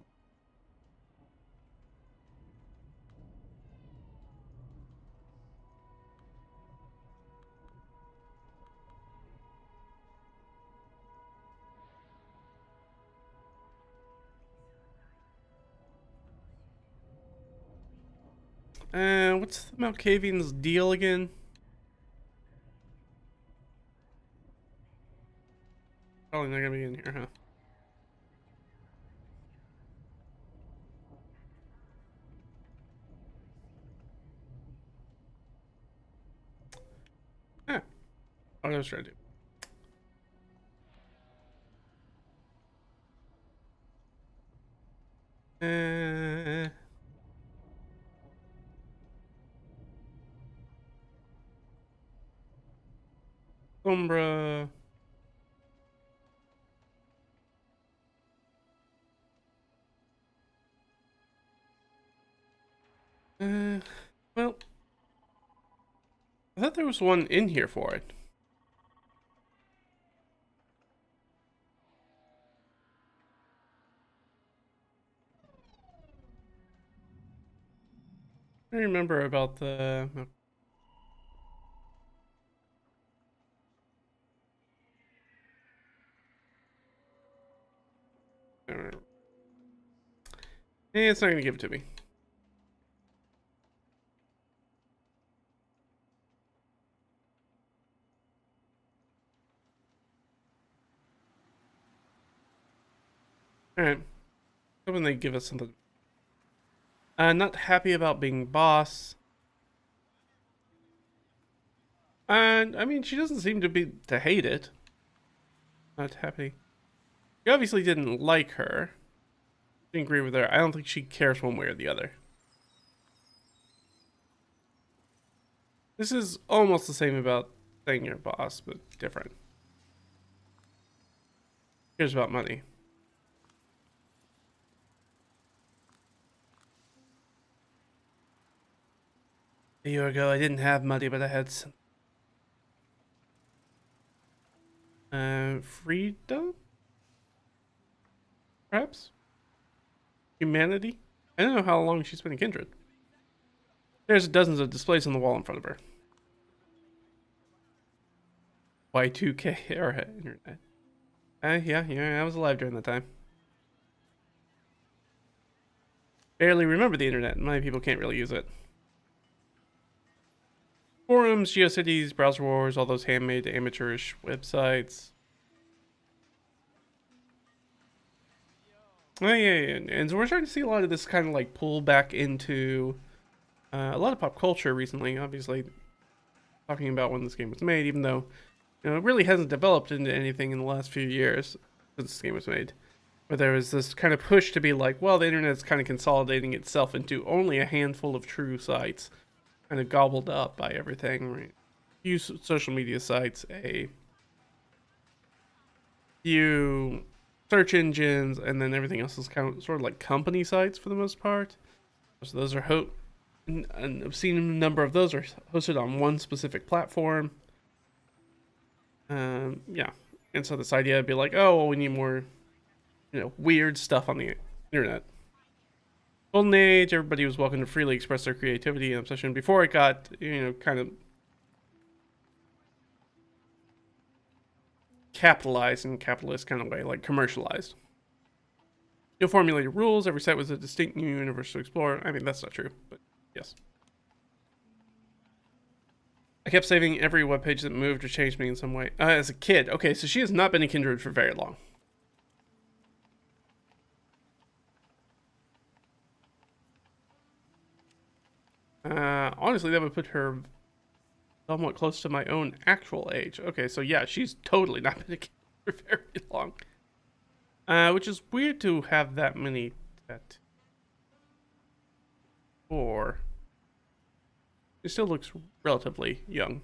What's the Malkavian's deal again? Probably not gonna be in here, huh? Yeah. What I was trying to do. Sombra. Well, I thought there was one in here for it. I remember about the. Hey, it's not gonna give it to me. Alright. When they give us something. Not happy about being boss. And I mean, she doesn't seem to hate it. Not happy. You obviously didn't like her. I agree with her. I don't think she cares one way or the other. This is almost the same about saying your boss, but different. Cares about money. A year ago, I didn't have money, but I had some. Freedom? Perhaps? Humanity? I don't know how long she's been a kindred. There's dozens of displays on the wall in front of her. Y2K era internet. Yeah, I was alive during that time. Barely remember the internet. Many people can't really use it. Forums, GeoCities, browser wars, all those handmade amateurish websites. Oh yeah, and so we're starting to see a lot of this kind of like pull back into a lot of pop culture recently. Obviously, talking about when this game was made, even though it really hasn't developed into anything in the last few years since this game was made. But there was this kind of push to be like, well, the internet's kind of consolidating itself into only a handful of true sites, kind of gobbled up by everything. Right? Few social media sites, a few search engines, and then everything else is kind of sort of like company sites for the most part. So those are an obscene number of those are hosted on one specific platform. Yeah, and so this idea would be like, oh, well, we need more, weird stuff on the internet. Golden Age, everybody was welcome to freely express their creativity and obsession before it got, kind of capitalized in a capitalist kind of way, like commercialized. You'll formulate your rules. Every site was a distinct new universe to explore. I mean, that's not true, but yes. I kept saving every webpage that moved or changed me in some way. As a kid. Okay, so she has not been a kindred for very long. Honestly, that would put her somewhat close to my own actual age. Okay, so yeah, she's totally not been a kindred for very long. Which is weird to have that many that. Or she still looks relatively young.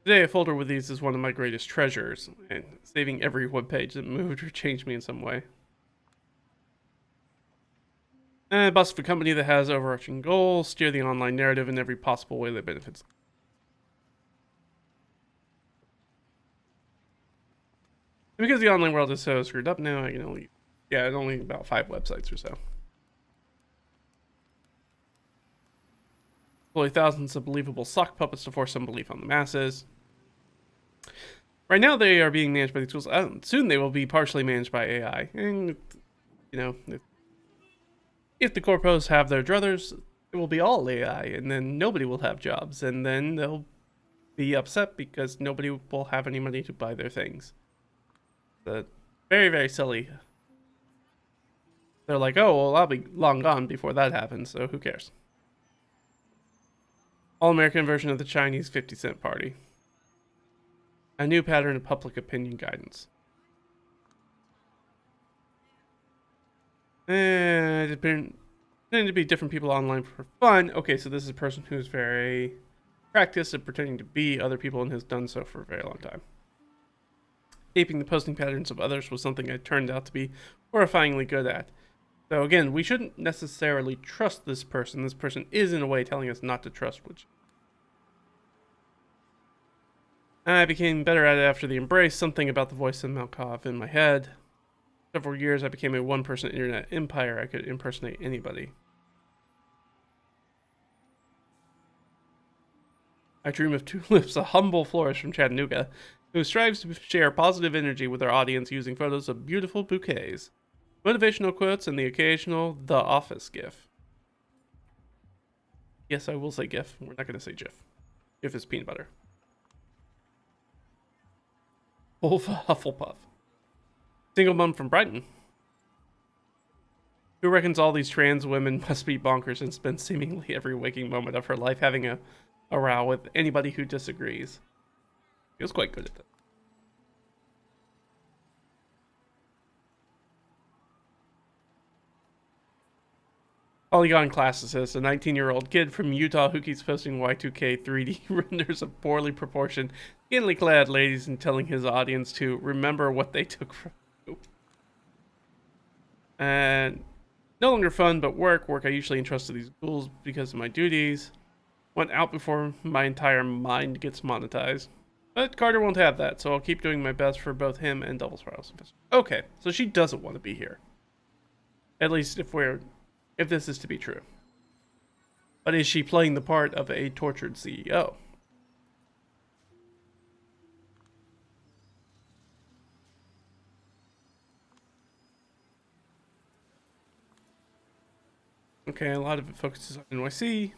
Today, a folder with these is one of my greatest treasures, and saving every webpage that moved or changed me in some way. Boss of a company that has overarching goals, steer the online narrative in every possible way that benefits. And because the online world is so screwed up now, I can only, only about 5 websites or so. Employ thousands of believable sock puppets to force some belief on the masses. Right now, they are being managed by these tools. Soon, they will be partially managed by AI. And, if the corpos have their druthers, it will be all AI, and then nobody will have jobs, and then they'll be upset because nobody will have any money to buy their things. Very, very silly. They're like, oh, well, I'll be long gone before that happens, so who cares? All-American version of the Chinese 50-cent party. A new pattern of public opinion guidance. And pretending to be different people online for fun. Okay, so this is a person who's very practiced at pretending to be other people and has done so for a very long time. Aping the posting patterns of others was something I turned out to be horrifyingly good at. So again, we shouldn't necessarily trust this person. This person is in a way telling us not to trust which. I became better at it after the embrace, something about the voice of Malkov in my head. Several years, I became a one-person internet empire. I could impersonate anybody. I dream of Tulips, a humble florist from Chattanooga, who strives to share positive energy with our audience using photos of beautiful bouquets, motivational quotes, and the occasional The Office gif. Yes, I will say gif. We're not going to say GIF. GIF is peanut butter. Wolf Hufflepuff. Single mom from Brighton. Who reckons all these trans women must be bonkers and spend seemingly every waking moment of her life having a row with anybody who disagrees. He was quite good at that. Polygon classicist, a 19-year-old kid from Utah who keeps posting Y2K 3D renders of poorly proportioned, scantily clad ladies and telling his audience to remember what they took from you. And no longer fun, but work I usually entrust to these ghouls because of my duties. Went out before my entire mind gets monetized. But Carter won't have that, so I'll keep doing my best for both him and Double Spirals. Okay, so she doesn't want to be here. At least if this is to be true. But is she playing the part of a tortured CEO? Okay, a lot of it focuses on NYC.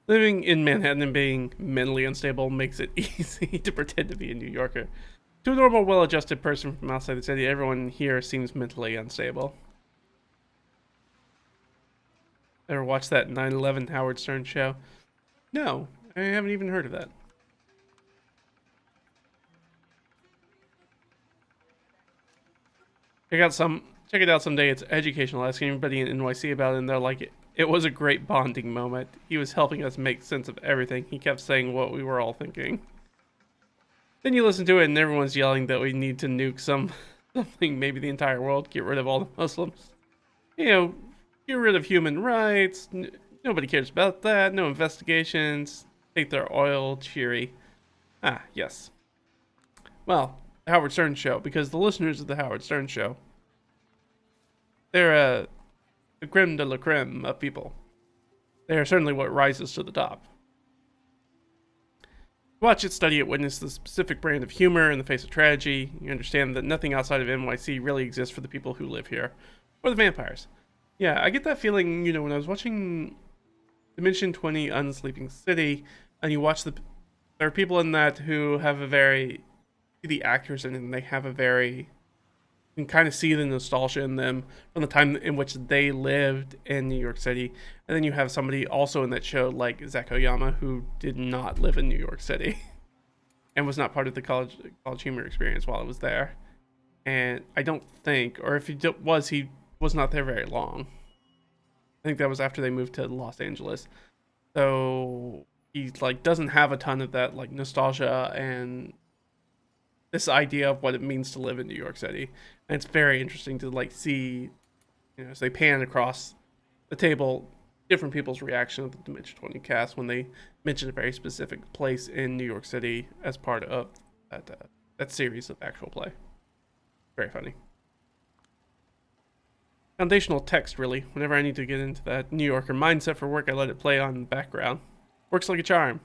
Living in Manhattan and being mentally unstable makes it easy to pretend to be a New Yorker. To a normal, well-adjusted person from outside the city, everyone here seems mentally unstable. Ever watched that 9/11 Howard Stern show? No, I haven't even heard of that. Check it out someday. It's educational. Ask anybody in NYC about it, and they're like, it was a great bonding moment. He was helping us make sense of everything. He kept saying what we were all thinking. Then you listen to it, and everyone's yelling that we need to nuke something, maybe the entire world, get rid of all the Muslims. You know, get rid of human rights. Nobody cares about that. No investigations. Take their oil. Cheery. Ah, yes. Well, the Howard Stern Show, because the listeners of the Howard Stern Show, they're the creme de la creme of people. They are certainly what rises to the top. Watch it, study it, witness the specific brand of humor in the face of tragedy. You understand that nothing outside of NYC really exists for the people who live here. Or the vampires. Yeah, I get that feeling, you know, when I was watching Dimension 20 Unsleeping City, and you watch there are people in that who have the actors in it, and they have you can kind of see the nostalgia in them from the time in which they lived in New York City. And then you have somebody also in that show like Zach Oyama who did not live in New York City and was not part of the college humor experience while it was there. And I don't think, or if he was not there very long. I think that was after they moved to Los Angeles. So he doesn't have a ton of that nostalgia and this idea of what it means to live in New York City. And it's very interesting to see, as they pan across the table, different people's reaction of the Dimension 20 cast when they mention a very specific place in New York City as part of that series of actual play. Very funny. Foundational text, really. Whenever I need to get into that New Yorker mindset for work, I let it play on in the background. Works like a charm.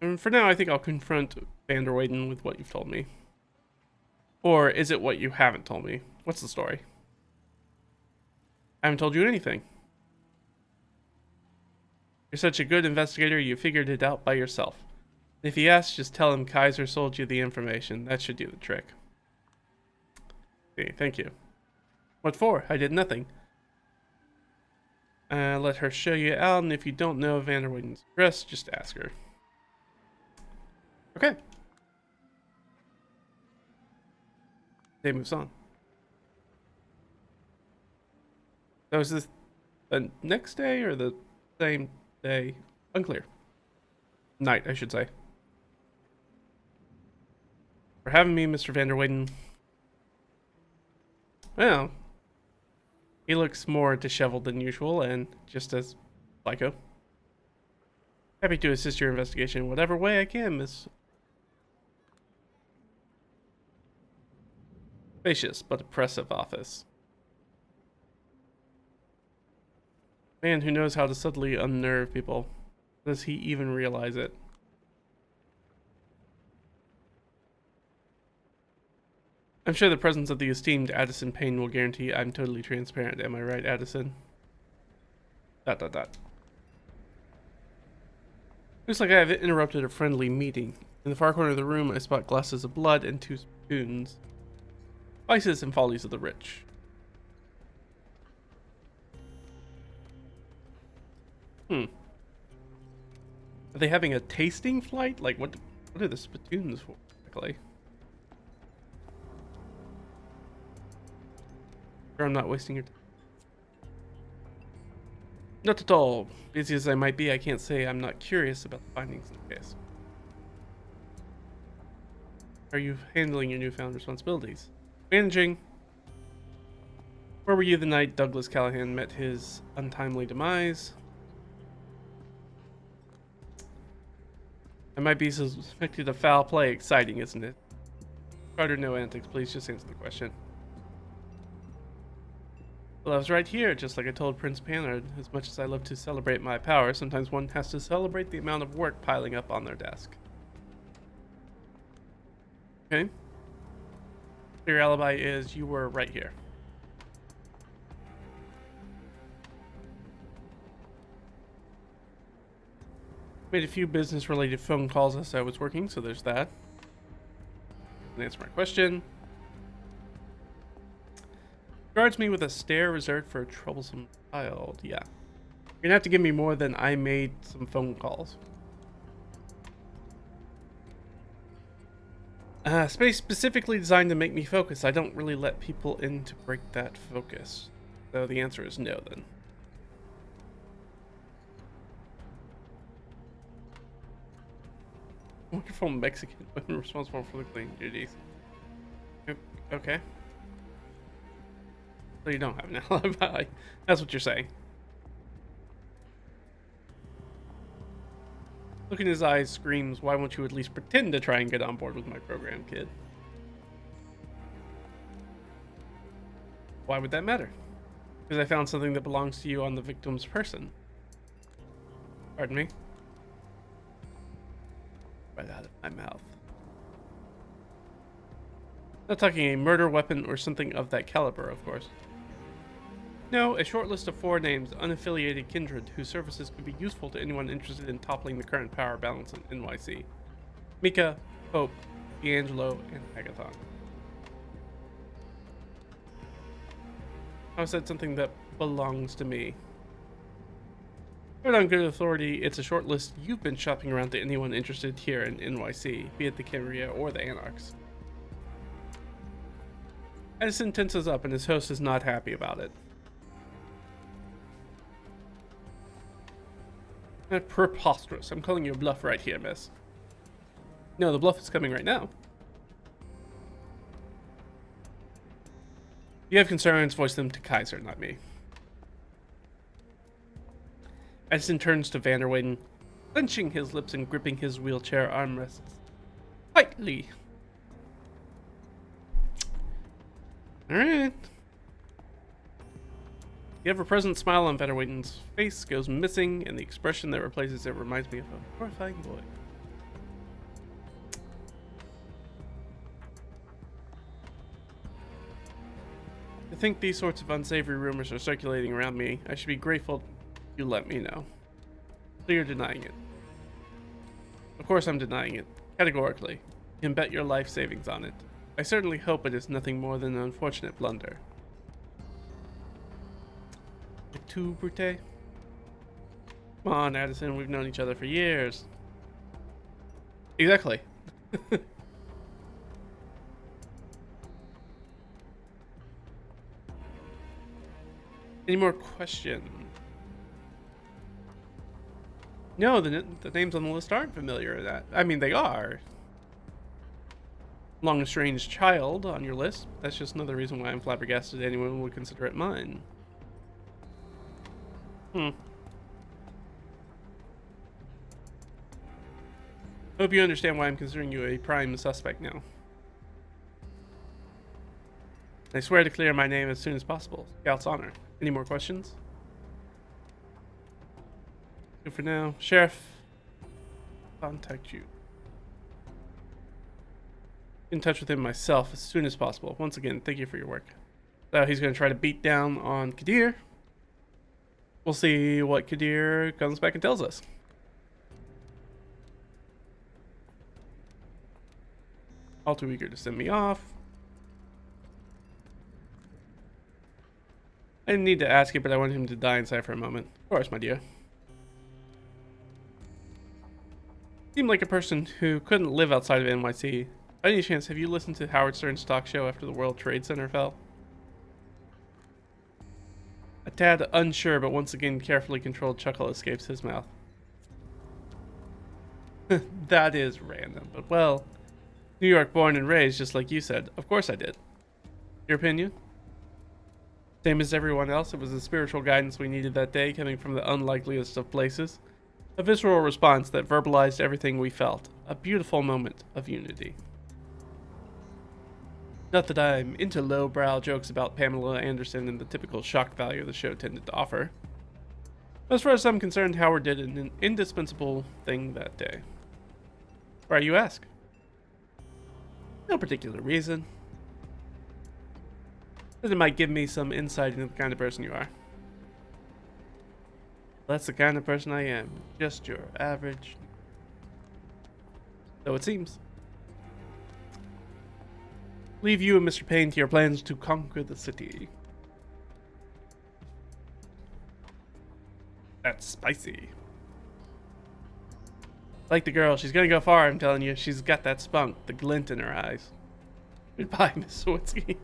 And for now, I think I'll confront Van der Weyden with what you've told me. Or is it what you haven't told me? What's the story? I haven't told you anything. You're such a good investigator, you figured it out by yourself. And if he asks, just tell him Kaiser sold you the information. That should do the trick. Okay, thank you. What for? I did nothing. Let her show you out, and if you don't know Van der Weyden's address, just ask her. Okay. Day moves on. So is this the next day or the same day? Unclear. Night, I should say. For having me, Mr. Van der Weyden. Well, he looks more disheveled than usual and just as psycho. Happy to assist your investigation in whatever way I can, Miss. Spacious but oppressive office. Man who knows how to subtly unnerve people. Does he even realize it? I'm sure the presence of the esteemed Addison Payne will guarantee I'm totally transparent. Am I right, Addison? Dot dot dot. Looks like I have interrupted a friendly meeting. In the far corner of the room, I spot glasses of blood and 2 spoons. Vices and follies of the rich. Are they having a tasting flight? Like, what are the spittoons for, exactly? Sure I'm not wasting your time. Not at all. Busy as I might be, I can't say I'm not curious about the findings in the case. Are you handling your newfound responsibilities? Managing. Where were you the night Douglas Callahan met his untimely demise? I might be suspected of foul play. Exciting, isn't it? Carter, no antics. Please just answer the question. Well, I was right here, just like I told Prince Panard. As much as I love to celebrate my power, sometimes one has to celebrate the amount of work piling up on their desk. Okay. Your alibi is you were right here. Made a few business-related phone calls as I was working, so there's that. And answer my question. Regards me with a stare reserved for a troublesome child. Yeah. You're gonna have to give me more than I made some phone calls. Space specifically designed to make me focus. I don't really let people in to break that focus. So the answer is no then. Wonderful Mexican women responsible for the cleaning duties. Okay. So you don't have an alibi. That's what you're saying. Look in his eyes screams, why won't you at least pretend to try and get on board with my program, kid? Why would that matter? Because I found something that belongs to you on the victim's person. Pardon me? Right out of my mouth. Not talking a murder weapon or something of that caliber, of course. No, a short list of 4 names, unaffiliated kindred, whose services could be useful to anyone interested in toppling the current power balance in NYC. Mika, Hope, D'Angelo, and Agathon. I said something that belongs to me. But on good authority, it's a short list you've been shopping around to anyone interested here in NYC, be it the Camarilla or the Anarchs. Edison tenses up and his host is not happy about it. Preposterous. I'm calling you a bluff right here, miss. No, the bluff is coming right now. If you have concerns, voice them to Kaiser, not me. Edison turns to Vanderweyden, clenching his lips and gripping his wheelchair armrests tightly. Alright. The ever-present smile on Vanderweyden's face goes missing, and the expression that replaces it reminds me of a horrifying boy. I think these sorts of unsavory rumors are circulating around me. I should be grateful you let me know. So you're denying it. Of course I'm denying it. Categorically. You can bet your life savings on it. I certainly hope it is nothing more than an unfortunate blunder. Too brute? Come on, Addison, we've known each other for years. Exactly. Any more questions? No, the names on the list aren't familiar. I mean, they are. Long estranged child on your list. That's just another reason why I'm flabbergasted anyone would consider it mine. Hope you understand why I'm considering you a prime suspect now. I swear to clear my name as soon as possible. Scout's honor. Any more questions? Good for now. Sheriff, contact you. In touch with him myself as soon as possible. Once again, thank you for your work. So he's going to try to beat down on Kadir. We'll see what Kadir comes back and tells us. All too eager to send me off. I didn't need to ask you, but I wanted him to die inside for a moment. Of course, my dear. Seemed like a person who couldn't live outside of NYC. By any chance, have you listened to Howard Stern's talk show after the World Trade Center fell? A tad unsure, but once again carefully controlled chuckle escapes his mouth. That is random, but well, New York born and raised, just like you said. Of course I did. Your opinion? Same as everyone else, it was the spiritual guidance we needed that day, coming from the unlikeliest of places. A visceral response that verbalized everything we felt. A beautiful moment of unity. Not that I'm into lowbrow jokes about Pamela Anderson and the typical shock value the show tended to offer. As far as I'm concerned, Howard did an indispensable thing that day. Why, you ask? No particular reason. But it might give me some insight into the kind of person you are. That's the kind of person I am. Just your average. So it seems. Leave you and Mr. Payne to your plans to conquer the city. That's spicy. Like the girl, she's gonna go far, I'm telling you. She's got that spunk, the glint in her eyes. Goodbye, Miss Sowinski.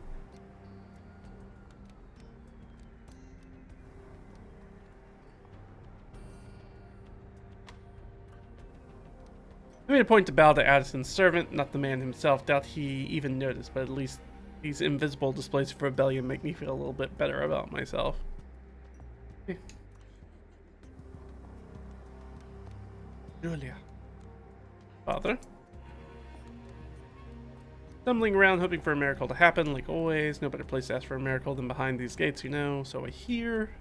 I made a point to bow to Addison's servant, not the man himself. Doubt he even noticed, but at least these invisible displays of rebellion make me feel a little bit better about myself. Julia. Father? Stumbling around hoping for a miracle to happen, like always. No better place to ask for a miracle than behind these gates, you know. So I hear.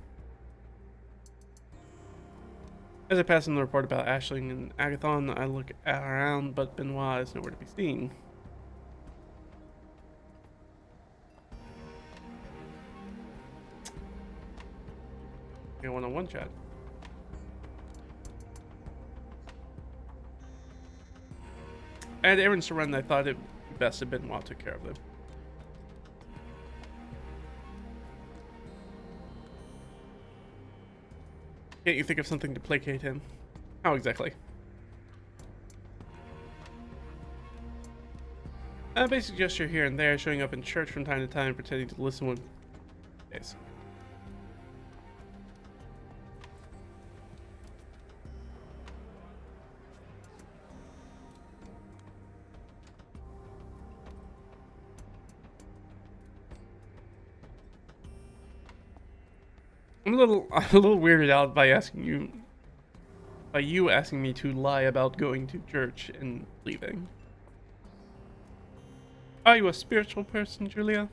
As I pass in the report about Aisling and Agathon, I look around, but Benoit is nowhere to be seen. A one-on-one chat. I had errands to run, and I thought it would be best if Benoit took care of them. Can't you think of something to placate him? How exactly? A basic gesture here and there, showing up in church from time to time, pretending to listen when... Yes. I'm a little weirded out by you asking me to lie about going to church and leaving. Are you a spiritual person, Julia?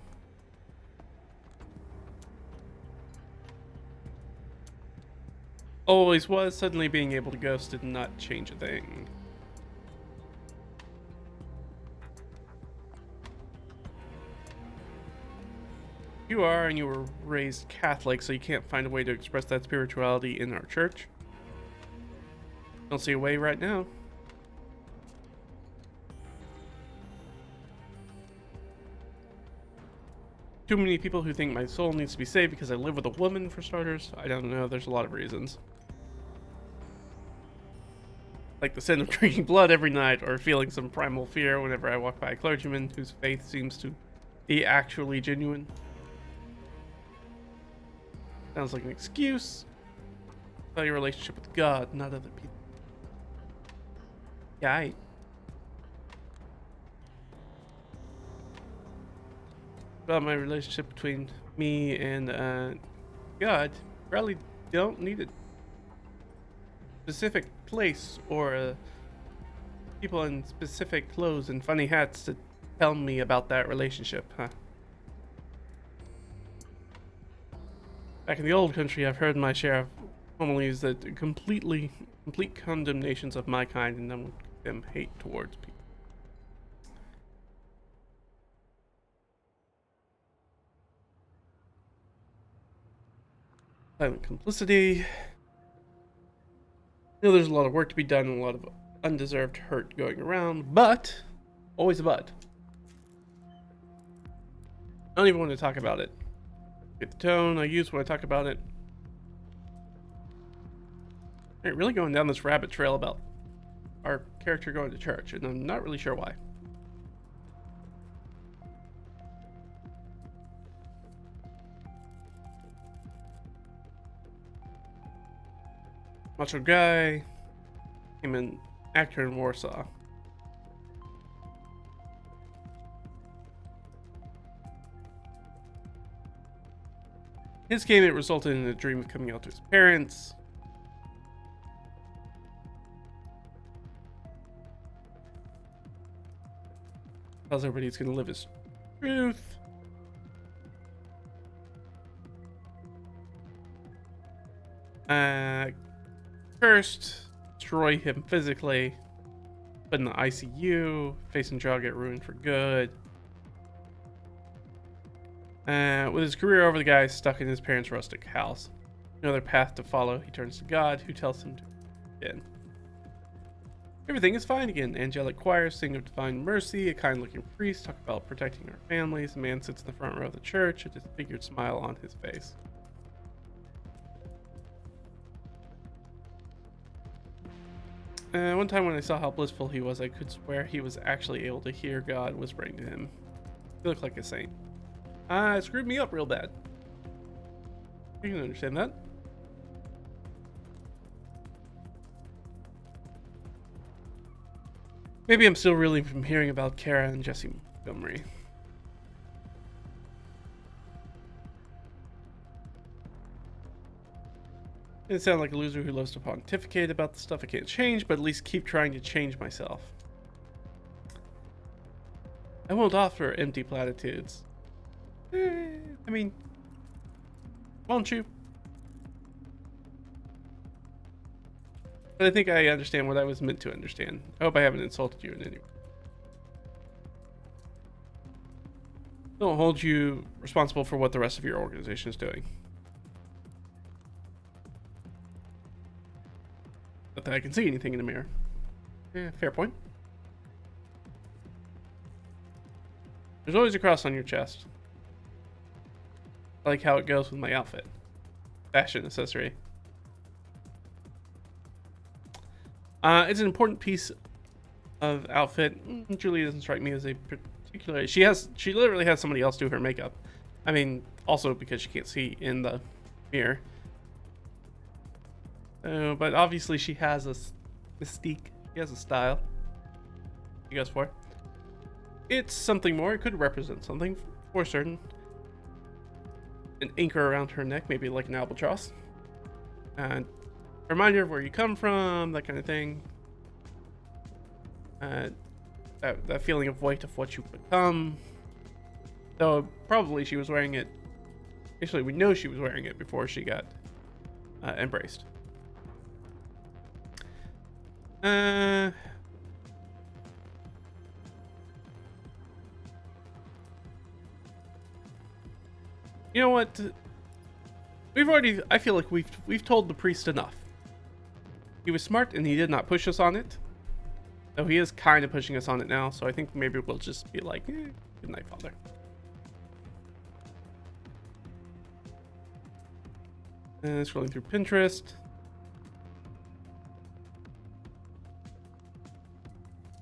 Always was. Suddenly being able to ghost did not change a thing. You are, and you were raised Catholic, so you can't find a way to express that spirituality in our church. Don't see a way right now. Too many people who think my soul needs to be saved because I live with a woman, for starters. I don't know, there's a lot of reasons. Like the sin of drinking blood every night, or feeling some primal fear whenever I walk by a clergyman whose faith seems to be actually genuine. Sounds like an excuse. About your relationship with God, not other people. Yeah, about my relationship between me and God, probably don't need a specific place or people in specific clothes and funny hats to tell me about that relationship, huh? Back in the old country, I've heard my share of homilies that complete condemnations of my kind, and none of them hate towards people. Silent complicity. You know, there's a lot of work to be done and a lot of undeserved hurt going around, but always a but. I don't even want to talk about it. Get the tone I use when I talk about it. Alright, really going down this rabbit trail about our character going to church, and I'm not really sure why. Macho guy. I'm an actor in Warsaw. His game, it resulted in a dream of coming out to his parents. Tells everybody he's going to live his truth. Cursed, destroy him physically, put in the ICU, facing jail, get ruined for good. With his career over, the guy is stuck in his parents' rustic house. No other path to follow. He turns to God, who tells him to begin. Everything is fine again. Angelic choirs sing of divine mercy. A kind-looking priest talk about protecting our families. A man sits in the front row of the church, a disfigured smile on his face. One time when I saw how blissful he was, I could swear he was actually able to hear God whispering to him. He looked like a saint. It screwed me up real bad. You can understand that. Maybe I'm still reeling from hearing about Kara and Jesse Montgomery. It sounds like a loser who loves to pontificate about the stuff I can't change, but at least keep trying to change myself. I won't offer empty platitudes. I mean, won't you? But I think I understand what I was meant to understand. I hope I haven't insulted you in any way. Don't hold you responsible for what the rest of your organization is doing. Not that I can see anything in the mirror. Fair point. There's always a cross on your chest. I like how it goes with my outfit. Fashion accessory. It's an important piece of outfit. Julia doesn't strike me as a particular. She literally has somebody else do her makeup. I mean, also because she can't see in the mirror. But obviously she has a mystique. She has a style. She goes for. It's something more. It could represent something for certain. An anchor around her neck, maybe like an albatross. And a reminder of where you come from, that kind of thing. That feeling of weight of what you become. Though probably she was wearing it. Actually, we know she was wearing it before she got embraced. You know what? I feel like we've told the priest enough. He was smart and he did not push us on it. Though he is kind of pushing us on it now, so I think maybe we'll just be like, good night, Father. Scrolling through Pinterest.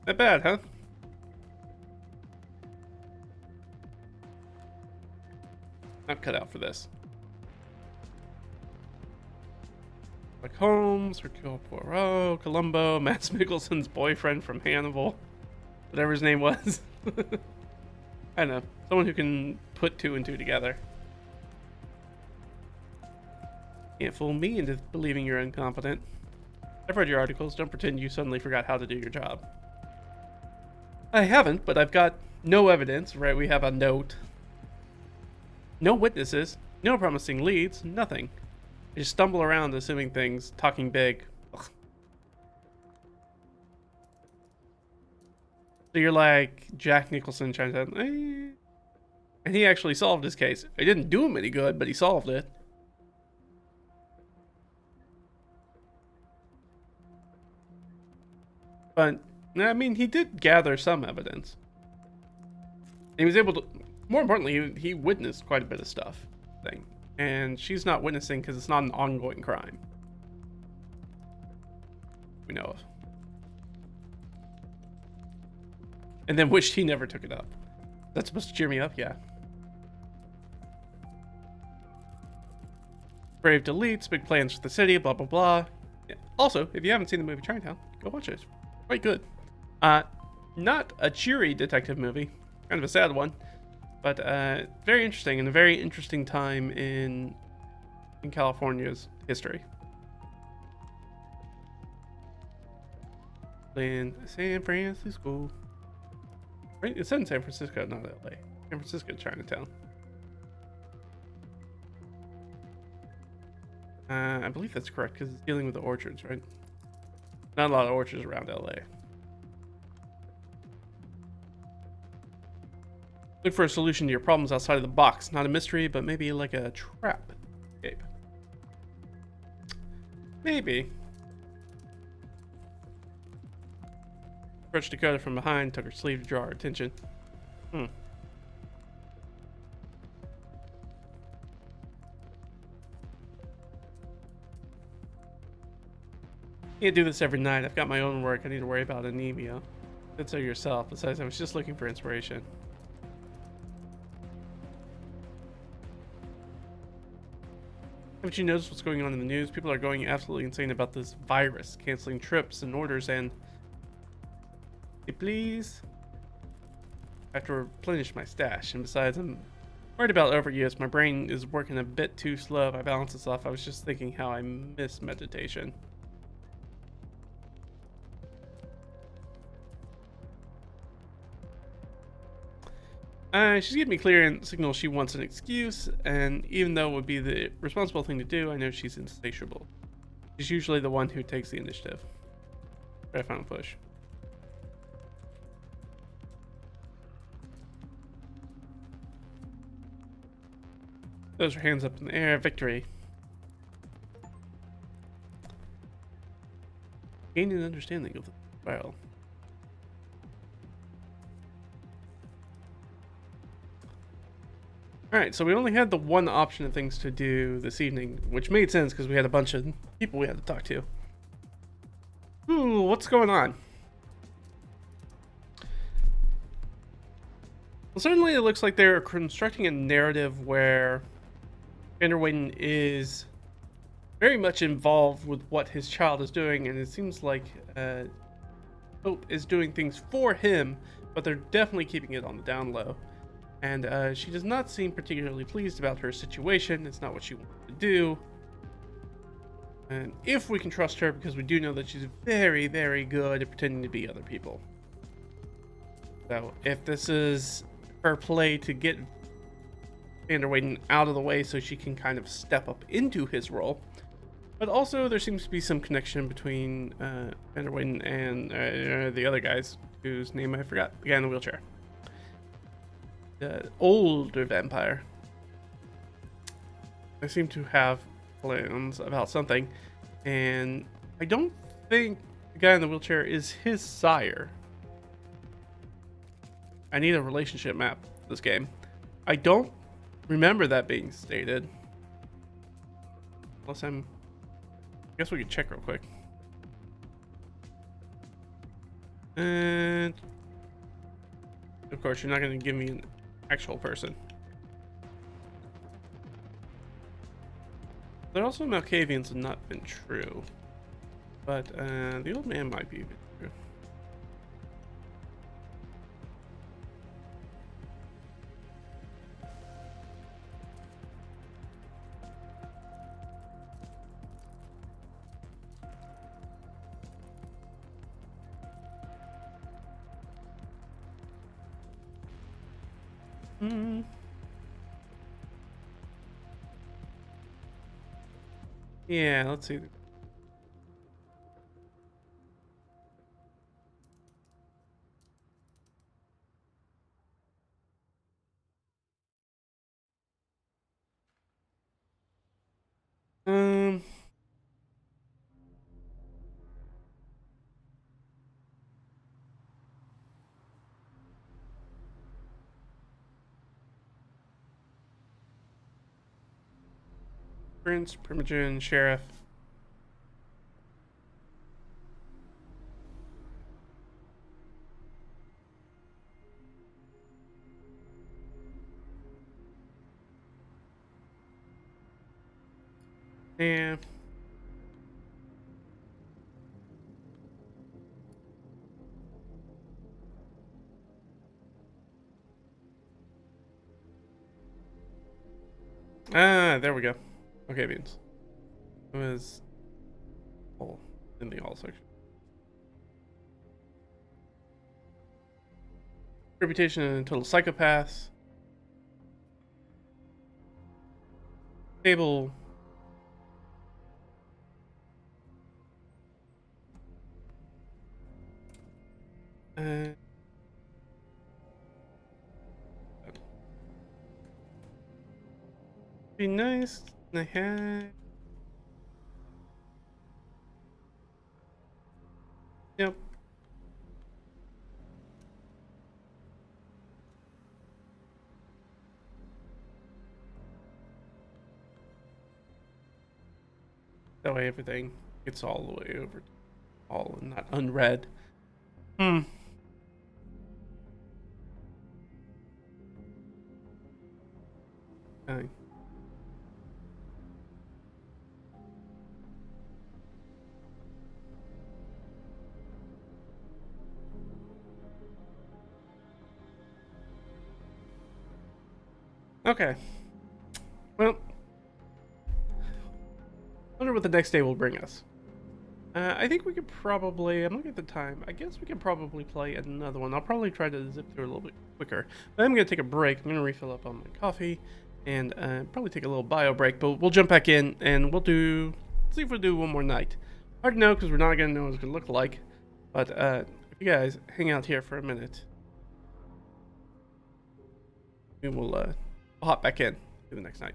Not bad, huh? Not cut out for this. Like Holmes, Hercule Poirot, Columbo, Mads Mikkelsen's boyfriend from Hannibal, whatever his name was. I don't know, someone who can put two and two together. Can't fool me into believing you're incompetent. I've read your articles. Don't pretend you suddenly forgot how to do your job. I haven't, but I've got no evidence, right? We have a note. No witnesses, no promising leads, nothing. I just stumble around assuming things, talking big. Ugh. So you're like Jack Nicholson trying to, and he actually solved his case. It didn't do him any good, but he solved it. But I mean, he did gather some evidence. He was able to. More importantly, he witnessed quite a bit of stuff. Thing, and she's not witnessing because it's not an ongoing crime. We know of. And then wished he never took it up. That's supposed to cheer me up, yeah. Brave deletes, big plans for the city, blah blah blah. Yeah. Also, if you haven't seen the movie Chinatown, go watch it. It's quite good. Not a cheery detective movie, kind of a sad one, but very interesting and a very interesting time in California's history. In San Francisco. Right? It's in San Francisco, not LA. San Francisco, Chinatown. I believe that's correct because it's dealing with the orchards, right? Not a lot of orchards around LA. Look for a solution to your problems outside of the box. Not a mystery, but maybe like a trap. Escape. Maybe. Approached Dakota from behind, took her sleeve to draw her attention. Can't do this every night. I've got my own work. I need to worry about anemia. Said so yourself. Besides, I was just looking for inspiration. Haven't you noticed what's going on in the news? People are going absolutely insane about this virus, canceling trips and orders, and please, I have to replenish my stash. And besides, I'm worried about overuse. My brain is working a bit too slow. If I balance this off, I was just thinking how I miss meditation. She's giving me clear signal she wants an excuse, and even though it would be the responsible thing to do, I know she's insatiable. She's usually the one who takes the initiative. Try to final push. Those are hands up in the air. Victory. Gaining an understanding of the spiral. Alright, so we only had the one option of things to do this evening, which made sense because we had a bunch of people we had to talk to. Ooh, what's going on? Well, certainly it looks like they're constructing a narrative where Vanderweyden is very much involved with what his child is doing, and it seems like Hope is doing things for him, but they're definitely keeping it on the down low. And she does not seem particularly pleased about her situation. It's not what she wants to do. And if we can trust her, because we do know that she's very, very good at pretending to be other people. So if this is her play to get Vanderweyden out of the way so she can kind of step up into his role. But also there seems to be some connection between Vanderweyden and the other guys, whose name I forgot. The guy in the wheelchair. The older vampire. They seem to have plans about something, and I don't think the guy in the wheelchair is his sire. I need a relationship map for this game. I don't remember that being stated. Unless I guess we could check real quick. And of course, you're not going to give me an actual person. There also Malkavians have not been true, but the old man might be true. Yeah, let's see. Um, Prince, Primogen, Sheriff. And there we go. Okay, beans. It was all in the all section. Reputation and total psychopaths. Table. Uh, be nice. I had. Yep. That way everything gets all the way over to all and not unread. Hmm. Okay. Okay. Well, wonder what the next day will bring us. I think we could probably. I'm looking at the time. I guess we could probably play another one. I'll probably try to zip through a little bit quicker. But I'm gonna take a break. I'm gonna refill up on my coffee, and probably take a little bio break. But we'll jump back in and we'll do. See if we'll do one more night. Hard to know because we're not gonna know what it's gonna look like. But if you guys hang out here for a minute, we will we'll hop back in to the next night.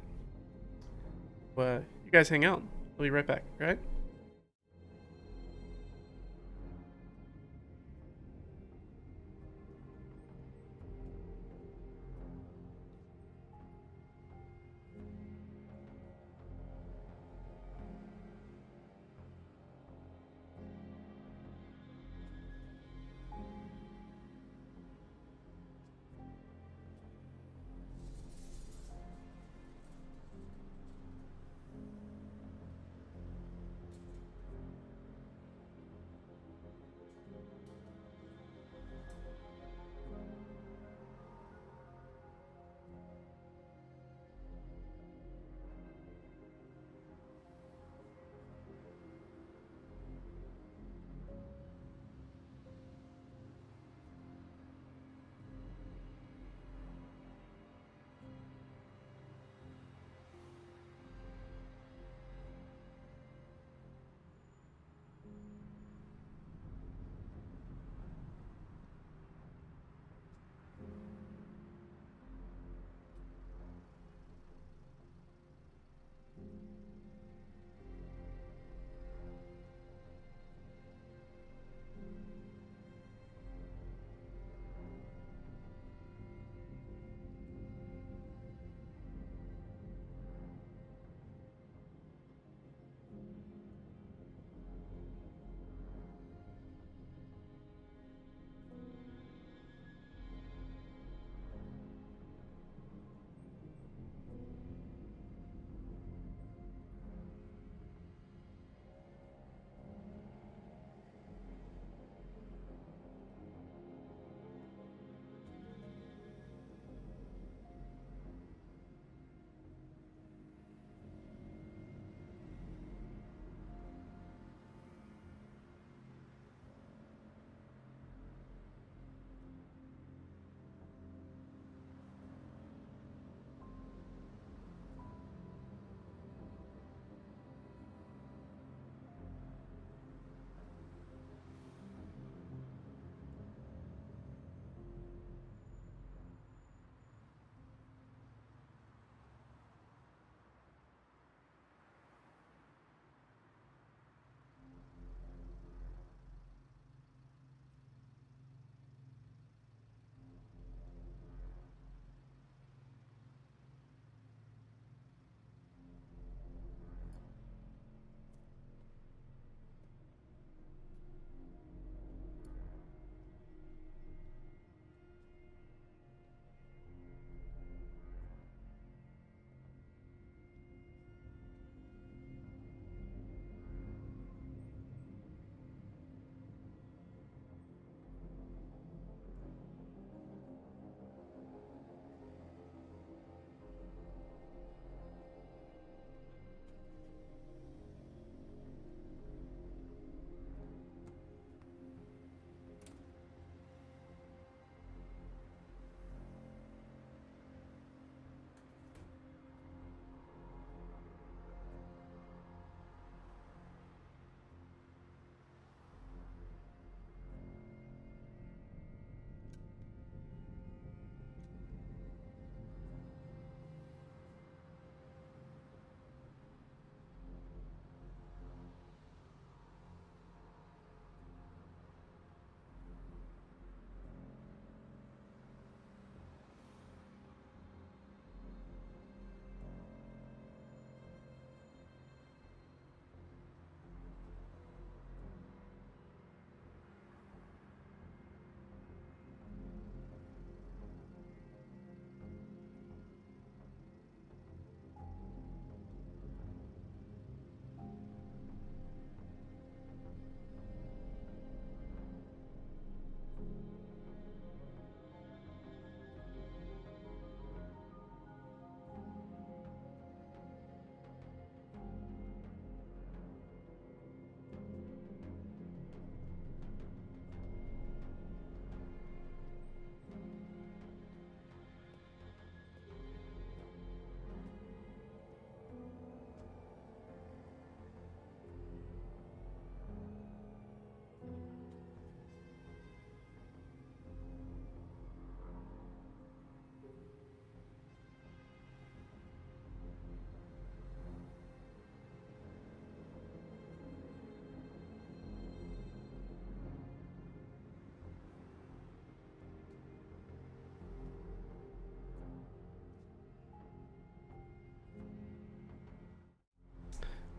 You guys hang out. I'll be right back. All right.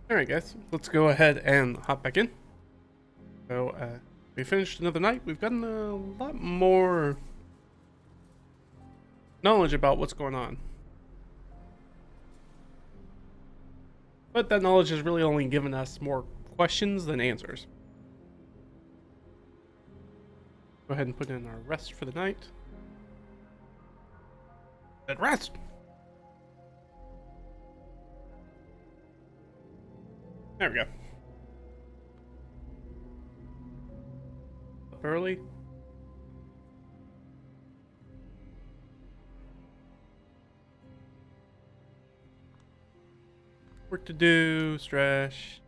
Alright guys, let's go ahead and hop back in. So, we finished another night. We've gotten a lot more knowledge about what's going on. But that knowledge has really only given us more questions than answers. Go ahead and put in our rest for the night. Good rest! There we go. Up early. Work to do, stretch.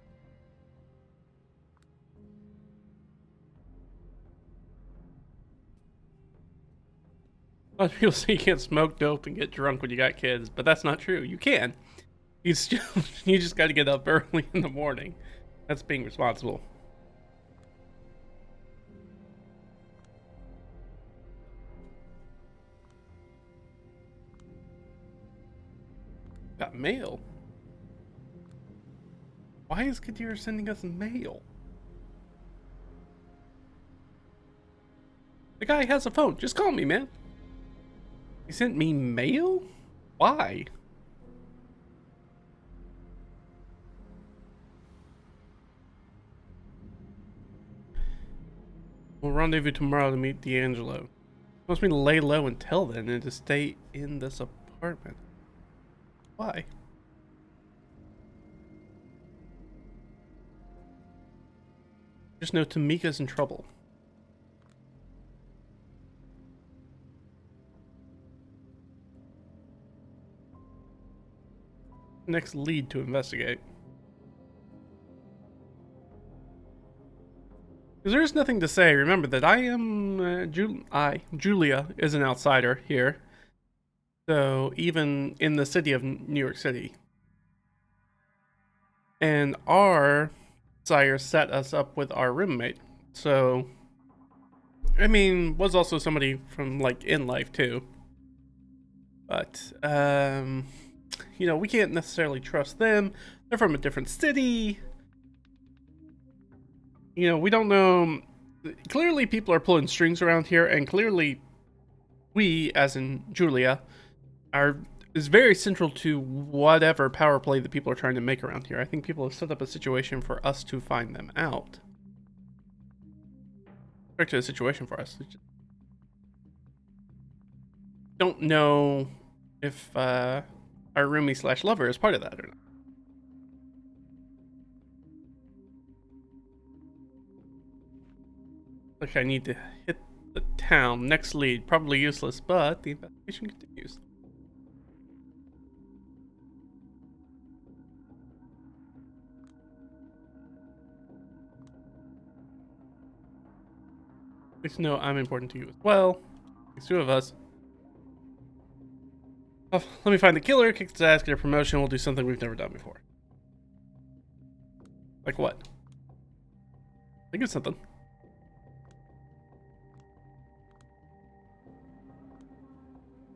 A lot of people say you can't smoke dope and get drunk when you got kids, but that's not true. You can. You just got to get up early in the morning. That's being responsible. Got mail. Why is Kadir sending us mail? The guy has a phone. Just call me, man. He sent me mail? Why? We'll rendezvous tomorrow to meet D'Angelo. He wants me to lay low until then and to stay in this apartment. Why? Just know Tamika's in trouble. Next lead to investigate. Because there's nothing to say. Remember that I am Julia is an outsider here. So even in the city of New York City. And our sire set us up with our roommate. So I mean, was also somebody from like in life too. But you know, we can't necessarily trust them. They're from a different city. You know, we don't know. Clearly people are pulling strings around here, and clearly we, as in Julia, is very central to whatever power play that people are trying to make around here. I think people have set up a situation for us to find them out. Directed a situation for us. Don't know if our roomie slash lover is part of that or not. Like I need to hit the town. Next lead. Probably useless, but the investigation continues. At least know I'm important to you as well. There's two of us. Oh, let me find the killer, kick his ass, get a promotion. We'll do something we've never done before. Like what? Think of something.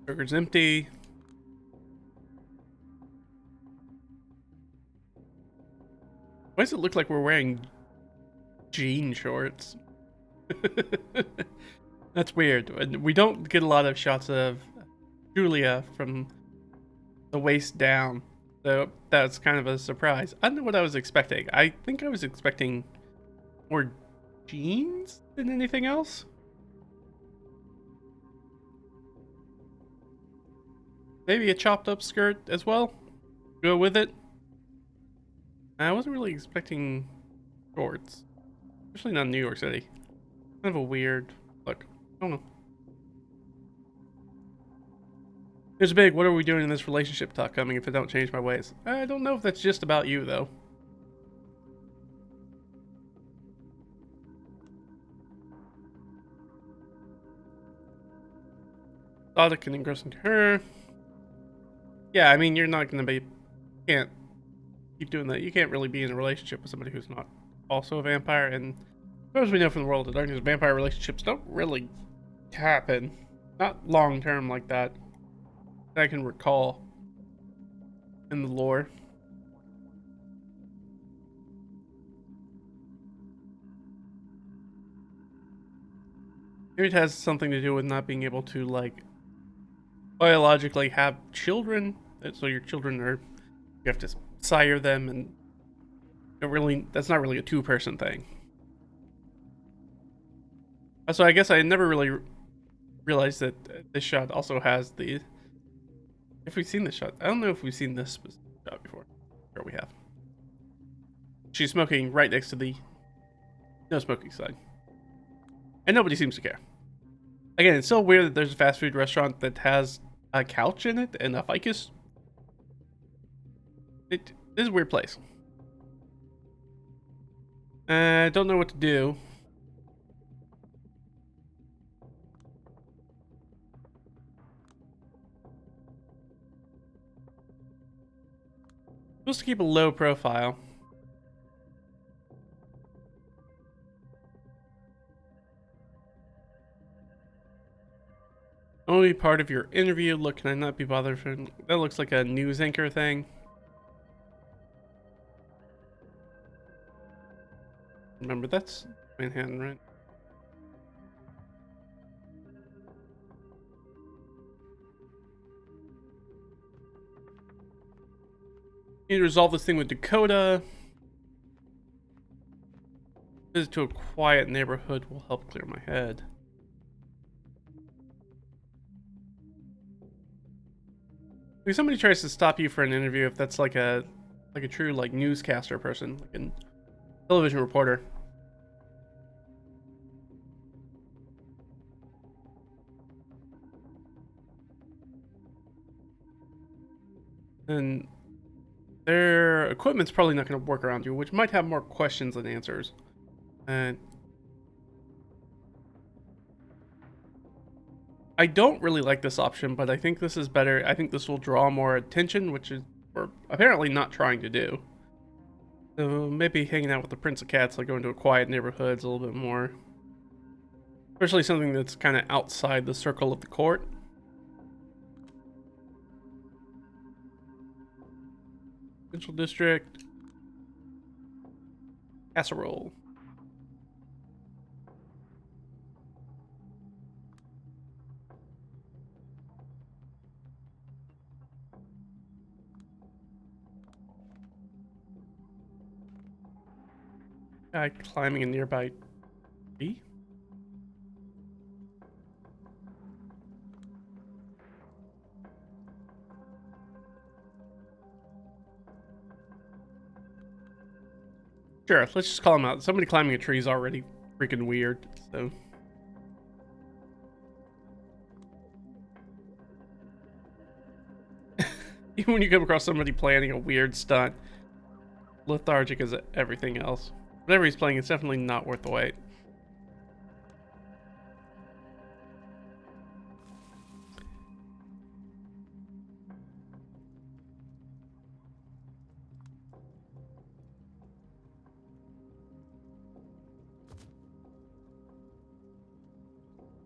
Burger's empty. Why does it look like we're wearing jean shorts? That's weird. We don't get a lot of shots of Julia from the waist down, so that's kind of a surprise. I don't know what I was expecting. I think I was expecting more jeans than anything else. Maybe a chopped up skirt as well. Go with it. I wasn't really expecting shorts, especially not in New York City. Kind of a weird look. I don't know. There's a big, what are we doing in this relationship talk coming if I don't change my ways? I don't know if that's just about you, though. Thought it can engross into her. Yeah, I mean, you're not going to be... Can't keep doing that. You can't really be in a relationship with somebody who's not also a vampire, and as far as we know from the world of darkness, vampire relationships don't really happen. Not long term like that I can recall in the lore. Maybe it has something to do with not being able to, like, biologically have children. So your children are, you have to sire them, and that's not really a two-person thing. So I guess I never really realized that this shot also has the. If we've seen this shot, I don't know if we've seen this shot before. Sure, we have. She's smoking right next to the no smoking sign, and nobody seems to care. Again, it's so weird that there's a fast food restaurant that has a couch in it and a ficus. This is a weird place. I don't know what to do. Supposed to keep a low profile. Only part of your interview. Look, can I not be bothered? That looks like a news anchor thing. Remember, that's Manhattan, right? Need to resolve this thing with Dakota. Visit to a quiet neighborhood will help clear my head. If somebody tries to stop you for an interview, if that's like a true like newscaster person, like a television reporter. And their equipment's probably not going to work around you, which might have more questions than answers. And I don't really like this option, but I think this is better. I think this will draw more attention, which is we're apparently not trying to do. So maybe hanging out with the Prince of Cats, like going to a quiet neighborhood, a little bit more. Especially something that's kind of outside the circle of the court. Central District. Casserole. Guy climbing a nearby tree. Sure, let's just call him out. Somebody climbing a tree is already freaking weird, so. Even when you come across somebody planning a weird stunt, lethargic as everything else. Whatever he's playing, it's definitely not worth the wait.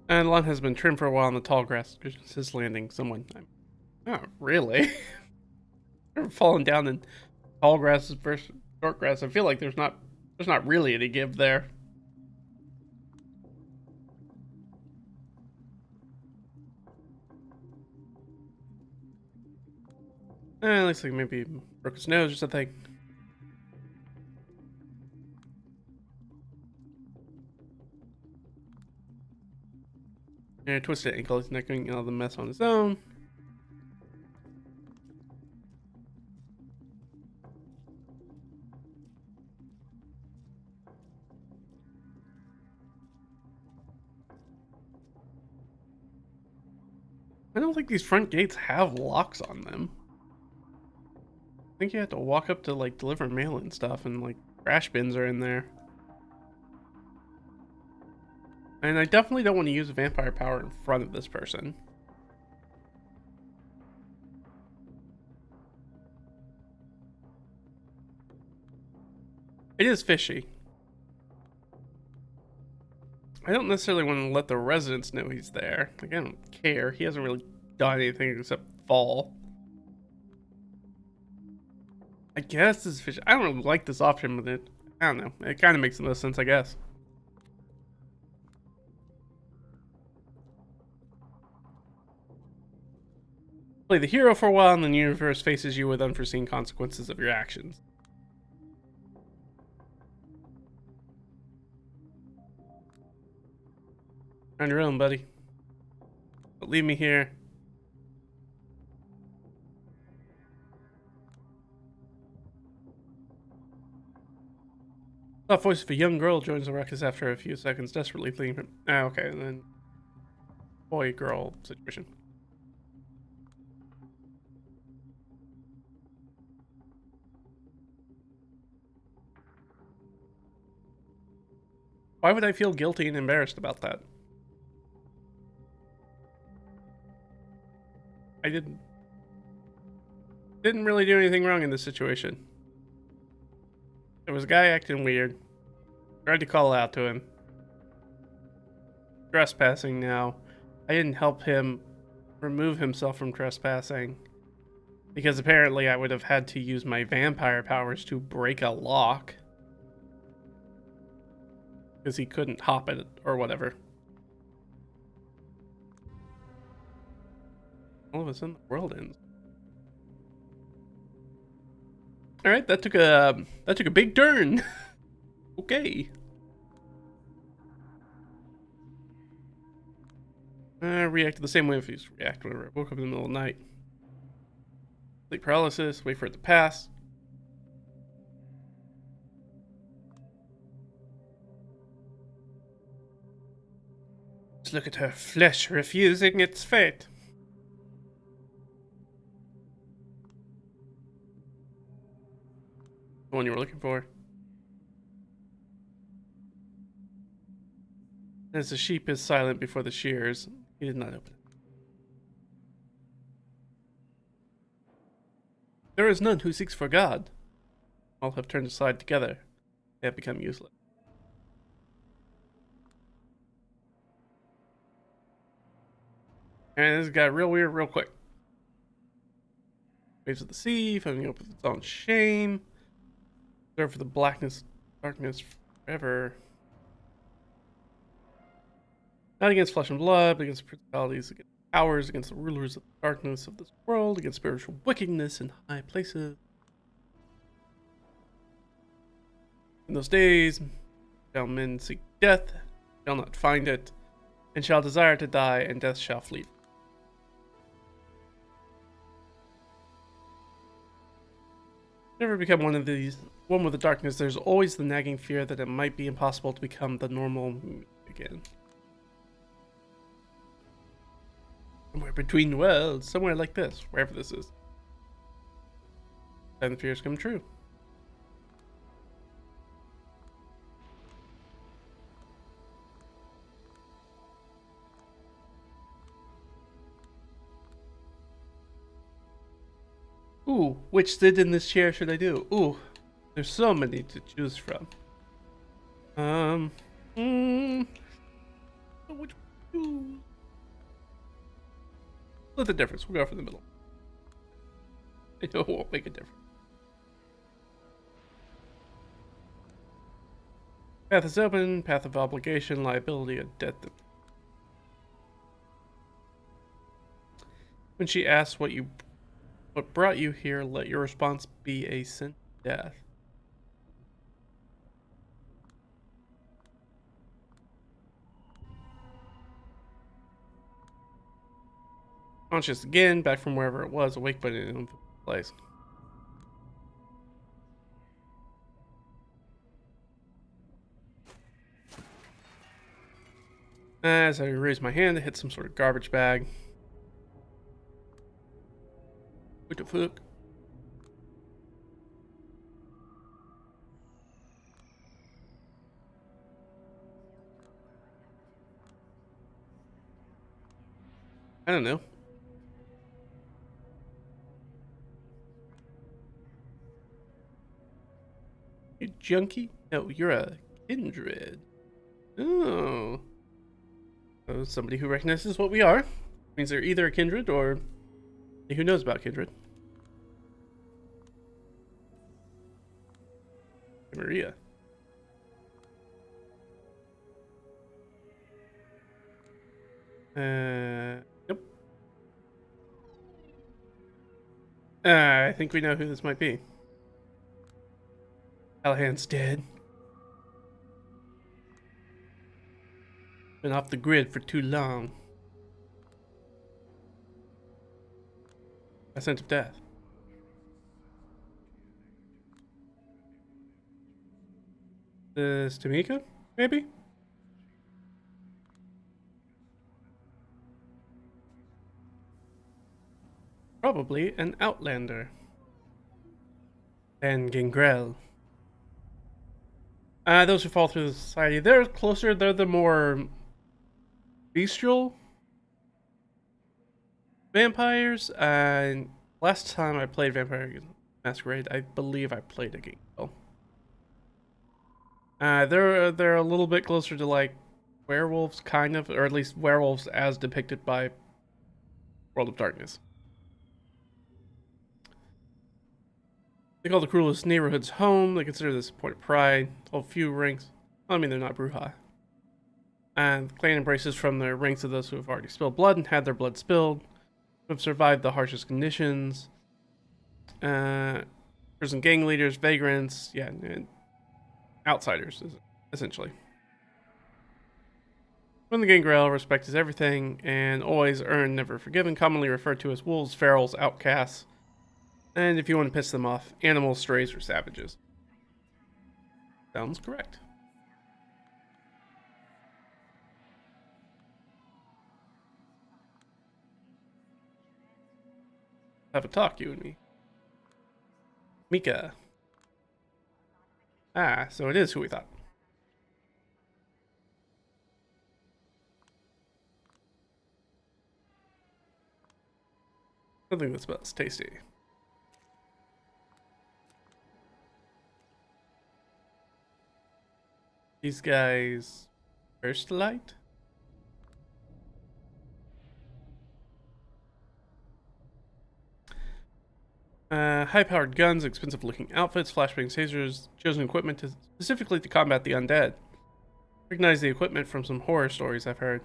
And the lawn has been trimmed for a while, and the tall grass is landing. Someone, oh really? Ever fallen down in tall grasses versus short grass? I feel like there's not really any give there. Looks like maybe broke his nose or something. And twisted ankle. He's not getting all the mess on his own. I don't think these front gates have locks on them. I think you have to walk up to like deliver mail and stuff, and like trash bins are in there. And I definitely don't want to use vampire power in front of this person. It is fishy. I don't necessarily want to let the residents know he's there. Like, I don't care. He hasn't really done anything except fall. I guess this is fishy. I don't really like this option, but I don't know. It kind of makes the most sense, I guess. Play the hero for a while, and then the universe faces you with unforeseen consequences of your actions. On your own, buddy. But leave me here. The voice of a young girl joins the ruckus after a few seconds, desperately fleeing from. Ah, okay, and then boy-girl situation. Why would I feel guilty and embarrassed about that? I didn't really do anything wrong in this situation. There was a guy acting weird. Tried to call out to him. Trespassing now. I didn't help him remove himself from trespassing. Because apparently I would have had to use my vampire powers to break a lock. Because he couldn't hop it or whatever. All of a sudden the world ends. Alright, that took a big turn. Okay. Reacted the same way if you react whenever I woke up in the middle of the night. Sleep paralysis, wait for it to pass. Just look at her flesh refusing its fate. The one you were looking for. As the sheep is silent before the shears, he did not open it. There is none who seeks for God. All have turned aside together. They have become useless. And this got real weird real quick. Waves of the sea, foaming up with its own shame. Serve for the darkness forever. Not against flesh and blood, but against principalities, against powers, against the rulers of the darkness of this world, against spiritual wickedness in high places. In those days shall men seek death, shall not find it, and shall desire to die, and death shall flee. Never become one with the darkness. There's always the nagging fear that it might be impossible to become the normal me again. Somewhere between worlds, somewhere like this, wherever this is. And the fears come true. Ooh, which sit in this chair should I do? Ooh, there's so many to choose from. Which one? Split the difference. We'll go for the middle. I know it won't make a difference. Path is open. Path of obligation, liability, and death. When she asks what brought you here, let your response be a sin to death. Conscious again, back from wherever it was, awake but in a place. As I raise my hand to hit some sort of garbage bag. What the fuck? I don't know. You junkie? No, you're a kindred. Oh. So somebody who recognizes what we are. Means they're either a kindred or who knows about kindred. Camarilla. Yep. I think we know who this might be. Callahan's dead. Been off the grid for too long. A sense of death. This Tamika? Maybe? Probably an outlander. And Gangrel. Those who fall through the society, they're closer, they're the more bestial vampires. Last time I played Vampire Masquerade, I believe I played a Gangrel. They're a little bit closer to like werewolves, kind of, or at least werewolves as depicted by World of Darkness. They call the cruelest neighborhoods home. They consider this a point of pride. Hold few ranks. Well, I mean, they're not Bruja. And the clan embraces from the ranks of those who have already spilled blood and had their blood spilled, who have survived the harshest conditions. Prison gang leaders, vagrants, yeah, and outsiders, essentially. When the gangrel, respect is everything, and always earned, never forgiven, commonly referred to as wolves, ferals, outcasts. And if you want to piss them off, animals, strays, or savages. Sounds correct. Have a talk, you and me. Mika. Ah, so it is who we thought. Something that smells tasty. These guys, first light. High-powered guns, expensive-looking outfits, flashbang tasers, chosen equipment specifically to combat the undead. Recognize the equipment from some horror stories I've heard.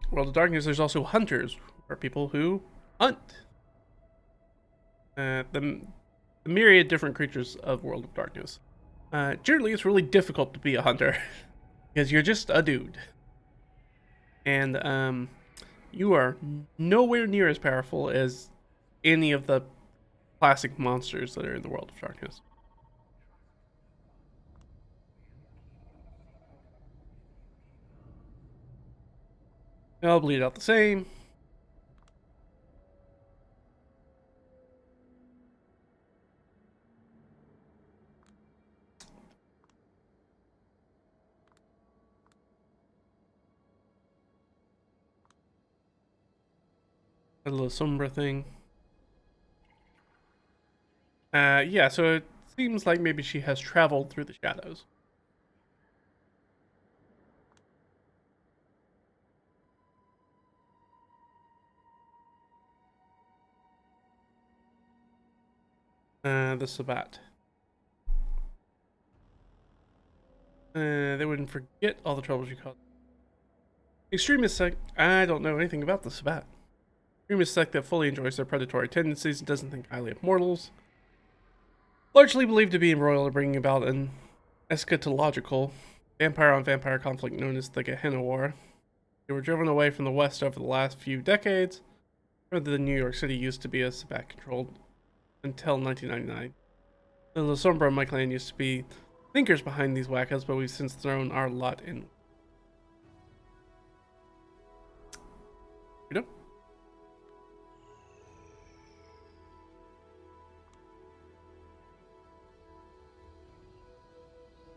World of Darkness, there's also hunters, or people who hunt. The myriad different creatures of World of Darkness. Generally, it's really difficult to be a hunter because you're just a dude, and you are nowhere near as powerful as any of the classic monsters that are in the World of Darkness. I'll bleed out the same. A little sombra thing. Yeah, so it seems like maybe she has traveled through the shadows. The Sabbat. They wouldn't forget all the troubles you caused. Extremist sect. I don't know anything about the Sabbat. Extremist sect that fully enjoys their predatory tendencies and doesn't think highly of mortals. Largely believed to be embroiled in bringing about an eschatological vampire-on-vampire conflict known as the Gehenna War. They were driven away from the West over the last few decades, rather than New York City used to be a Sabbat-controlled until 1999. The La Sombra and my clan used to be thinkers behind these wackos, but we've since thrown our lot in. You know?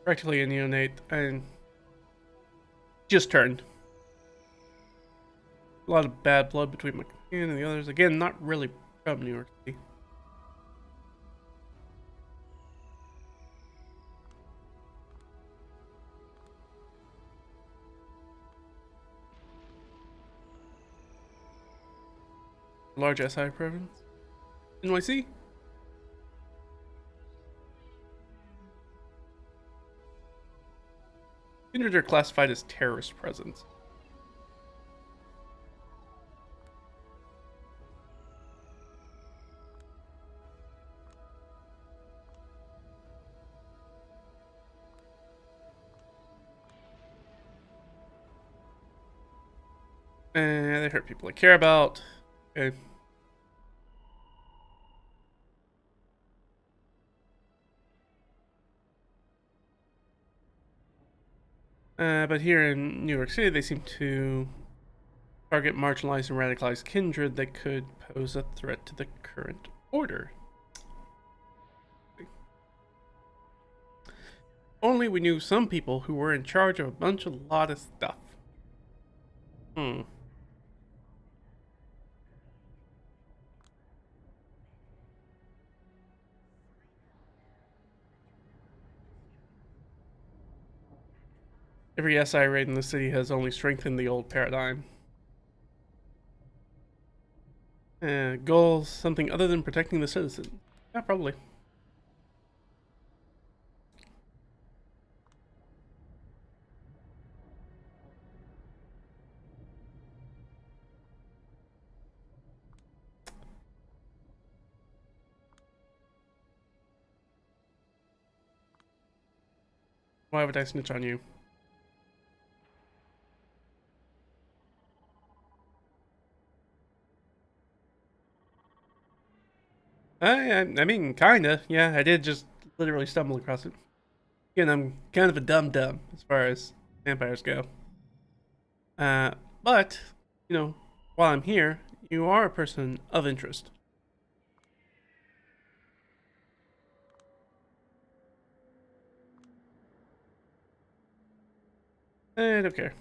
Practically a neonate, and just turned. A lot of bad blood between my clan and the others. Again, not really from New York City. Large SI province. NYC? Kindred are classified as terrorist presence. They hurt people I care about. Okay. But here in New York City, they seem to target marginalized and radicalized kindred that could pose a threat to the current order. Only we knew some people who were in charge of a lot of stuff. Hmm. Every SI raid in the city has only strengthened the old paradigm. Goals, something other than protecting the citizen. Yeah, probably. Why would I snitch on you? I mean, kinda. Yeah, I did just literally stumble across it. Again, I'm kind of a dum-dum as far as vampires go. Uh, but, you know, while I'm here, you are a person of interest. I don't care.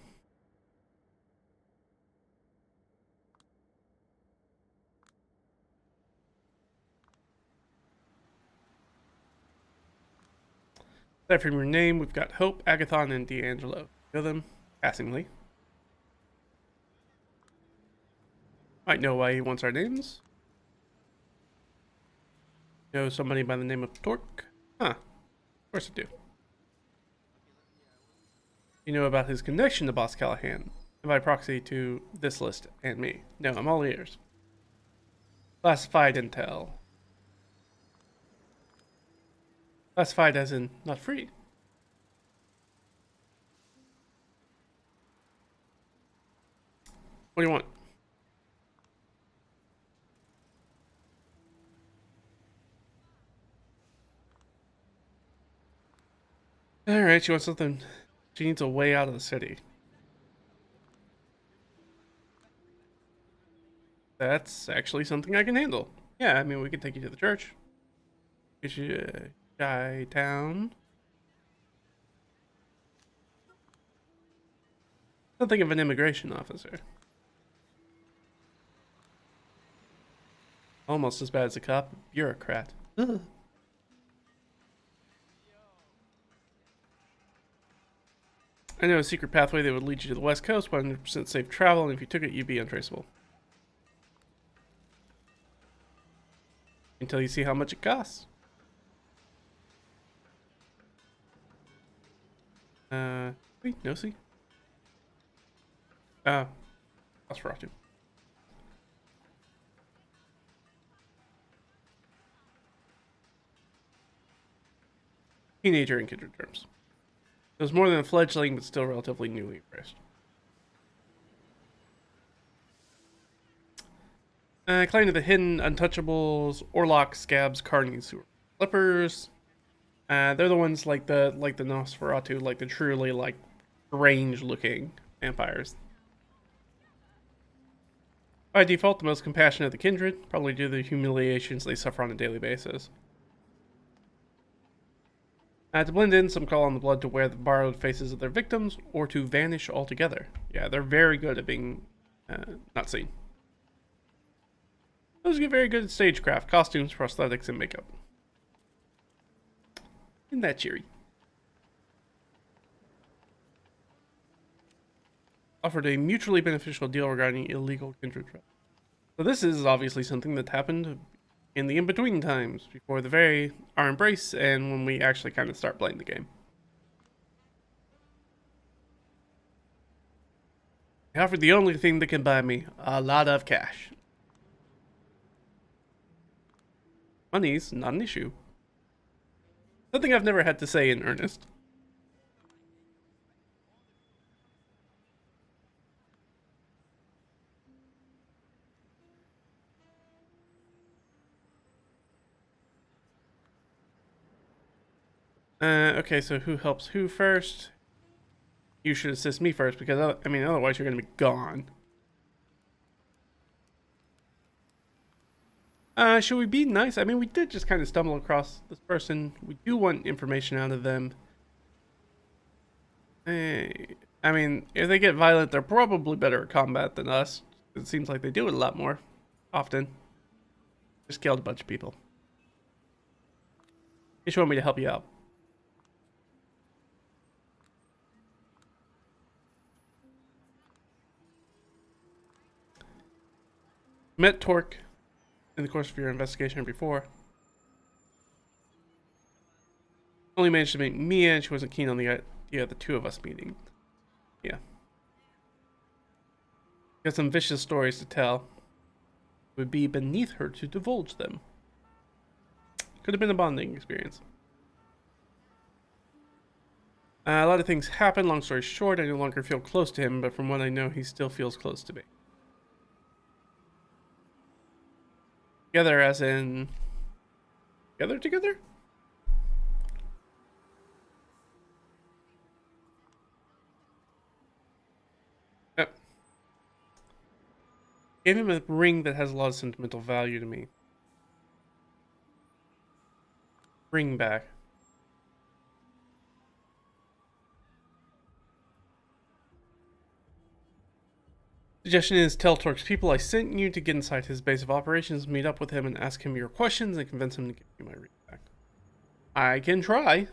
Aside from your name, we've got Hope, Agathon, and D'Angelo. Know them passingly. Might know why he wants our names. Know somebody by the name of Torque? Huh. Of course I do. You know about his connection to Boss Callahan, and by proxy to this list and me. No, I'm all ears. Classified intel. Classified as in not free. What do you want? Alright, she wants something. She needs a way out of the city. That's actually something I can handle. Yeah, I mean, we can take you to the church. Get you to Shy Town. Something of an immigration officer. Almost as bad as a cop. Bureaucrat. Ugh. I know a secret pathway that would lead you to the West Coast, 100% safe travel, and if you took it, you'd be untraceable. Until you see how much it costs. Wait, no see? Nosferatu. Teenager in kindred terms. It was more than a fledgling, but still relatively newly embraced. According to the hidden untouchables, Orlok, Scabs, Carnies, who are flippers. They're the ones like the Nosferatu, like the truly like strange looking vampires. By default, the most compassionate of the kindred, probably due to the humiliations they suffer on a daily basis. To blend in, some call on the blood to wear the borrowed faces of their victims, or to vanish altogether. Yeah, they're very good at being not seen. Those get very good at stagecraft, costumes, prosthetics, and makeup. Isn't that cheery? Offered a mutually beneficial deal regarding illegal kindred travel. So this is obviously something that happened in the in-between times, before our embrace, and when we actually kind of start playing the game. They offered the only thing that can buy me a lot of cash. Money's not an issue. Something I've never had to say in earnest. Okay, so who helps who first? You should assist me first because, I mean, otherwise you're going to be gone. Should we be nice? I mean, we did just kind of stumble across this person. We do want information out of them. I mean, if they get violent, they're probably better at combat than us. It seems like they do it a lot more often. Just killed a bunch of people. You just want me to help you out. Met Torque in the course of your investigation before. Only managed to meet Mia, and she wasn't keen on the idea of the two of us meeting. Yeah. Got some vicious stories to tell. It would be beneath her to divulge them. Could have been a bonding experience. A lot of things happen. Long story short, I no longer feel close to him, but from what I know, he still feels close to me. Together as in... Together? Yep. Gave him a ring that has a lot of sentimental value to me. Ring back. Suggestion is tell Torque's people I sent you to get inside his base of operations, meet up with him and ask him your questions and convince him to give you my ring back. I can try.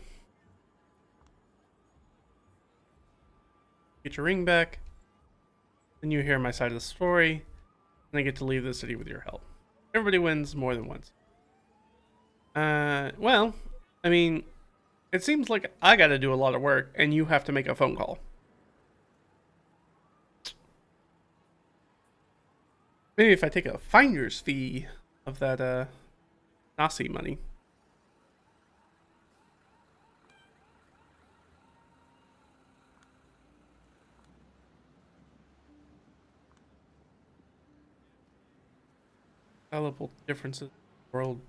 Get your ring back. Then you hear my side of the story. And I get to leave the city with your help. Everybody wins more than once. Well, I mean, it seems like I gotta do a lot of work and you have to make a phone call. Maybe if I take a finder's fee of that, Nasi money. Valuable differences in the world.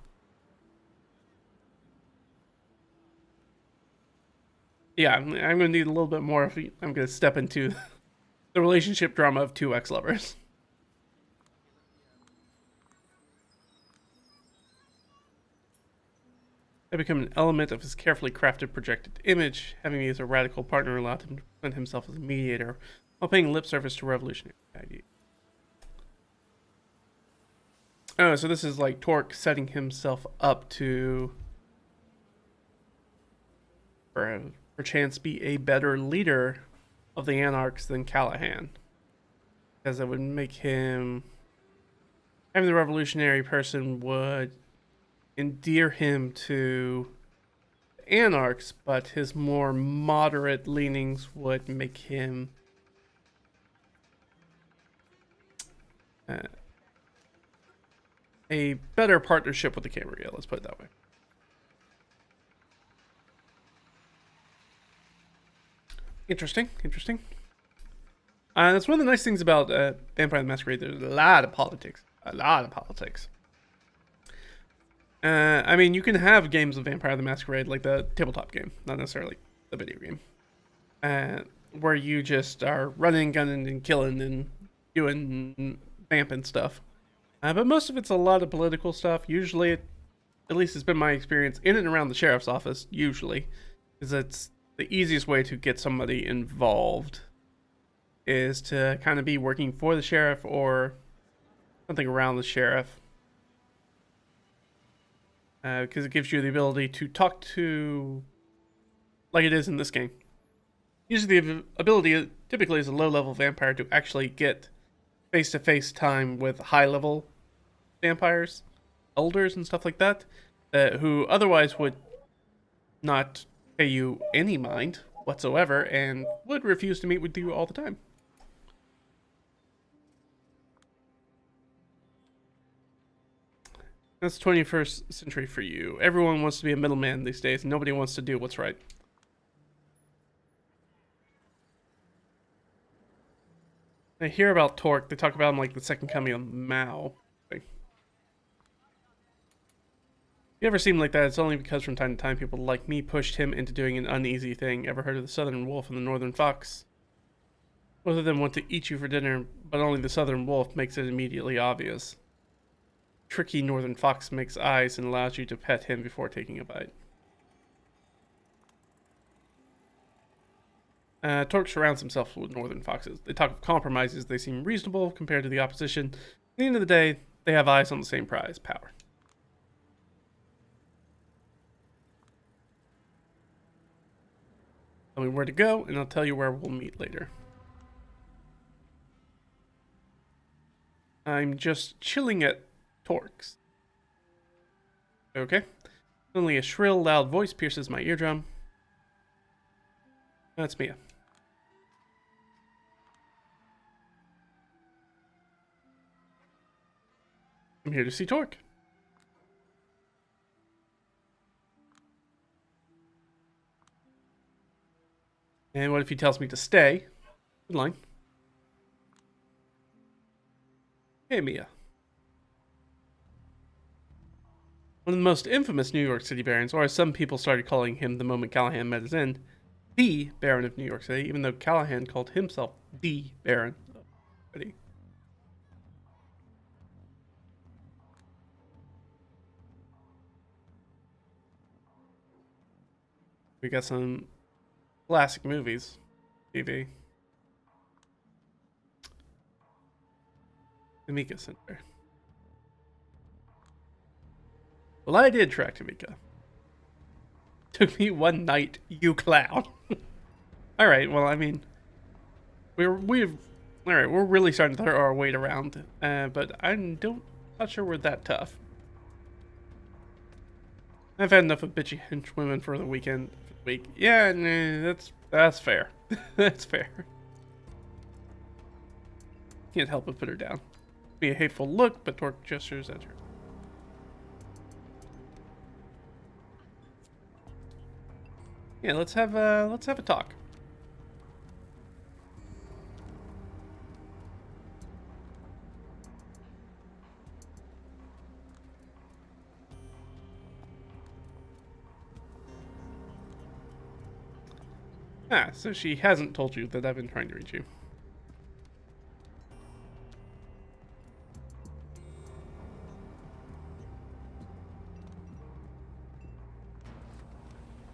Yeah, I'm gonna need a little bit more if I'm gonna step into the relationship drama of two ex-lovers. I become an element of his carefully crafted projected image, having me as a radical partner allowed him to present himself as a mediator while paying lip service to revolutionary ideas. Oh, so this is like Torque setting himself up to perchance be a better leader of the Anarchs than Callahan. Because it would make him... Having the revolutionary person would endear him to Anarchs, but his more moderate leanings would make him a better partnership with the Camarilla, let's put it that way. Interesting. That's one of the nice things about Vampire the Masquerade. There's a lot of politics. I mean, you can have games of Vampire the Masquerade, like the tabletop game, not necessarily the video game, where you just are running, gunning, and killing and doing vamping stuff. But most of it's a lot of political stuff. Usually, at least it's been my experience, in and around the sheriff's office, usually, because it's the easiest way to get somebody involved is to kind of be working for the sheriff or something around the sheriff. Because it gives you the ability to talk to, like it is in this game. Usually the ability typically is a low-level vampire to actually get face-to-face time with high-level vampires, elders and stuff like that, who otherwise would not pay you any mind whatsoever and would refuse to meet with you all the time. That's 21st century for you. Everyone wants to be a middleman these days. Nobody wants to do what's right. I hear about Torque. They talk about him like the second coming of Mao. you ever seem like that, it's only because from time to time people like me pushed him into doing an uneasy thing. Ever heard of the southern wolf and the northern fox? Both of them want to eat you for dinner, but only the southern wolf makes it immediately obvious. Tricky northern fox makes eyes and allows you to pet him before taking a bite. Torque surrounds himself with northern foxes. They talk of compromises. They seem reasonable compared to the opposition. At the end of the day, they have eyes on the same prize, power. Tell me where to go, and I'll tell you where we'll meet later. I'm just chilling at Torque's. Okay. Suddenly a shrill, loud voice pierces my eardrum. That's Mia. I'm here to see Torque. And what if he tells me to stay? Good line. Hey, Mia. One of the most infamous New York City barons, or as some people started calling him the moment Callahan met his end, the Baron of New York City, even though Callahan called himself the Baron of the City. We got some classic movies, TV. Tamika Center. Well, I did track Tamika. Took me one night, you clown. All right. Well, I mean, we're really starting to throw our weight around, but I'm not sure we're that tough. I've had enough of bitchy henchwomen for the weekend. Yeah, nah, that's fair. That's fair. Can't help but put her down. Be a hateful look, but Torque gestures at her. Yeah, let's have a talk. Ah, so she hasn't told you that I've been trying to reach you.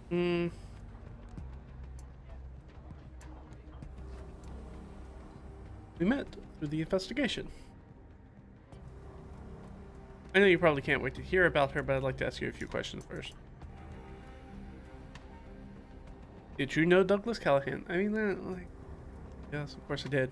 Hmm. We met through the investigation. I know you probably can't wait to hear about her, but I'd like to ask you a few questions first. Did you know Douglas Callahan? I mean, yes, of course I did.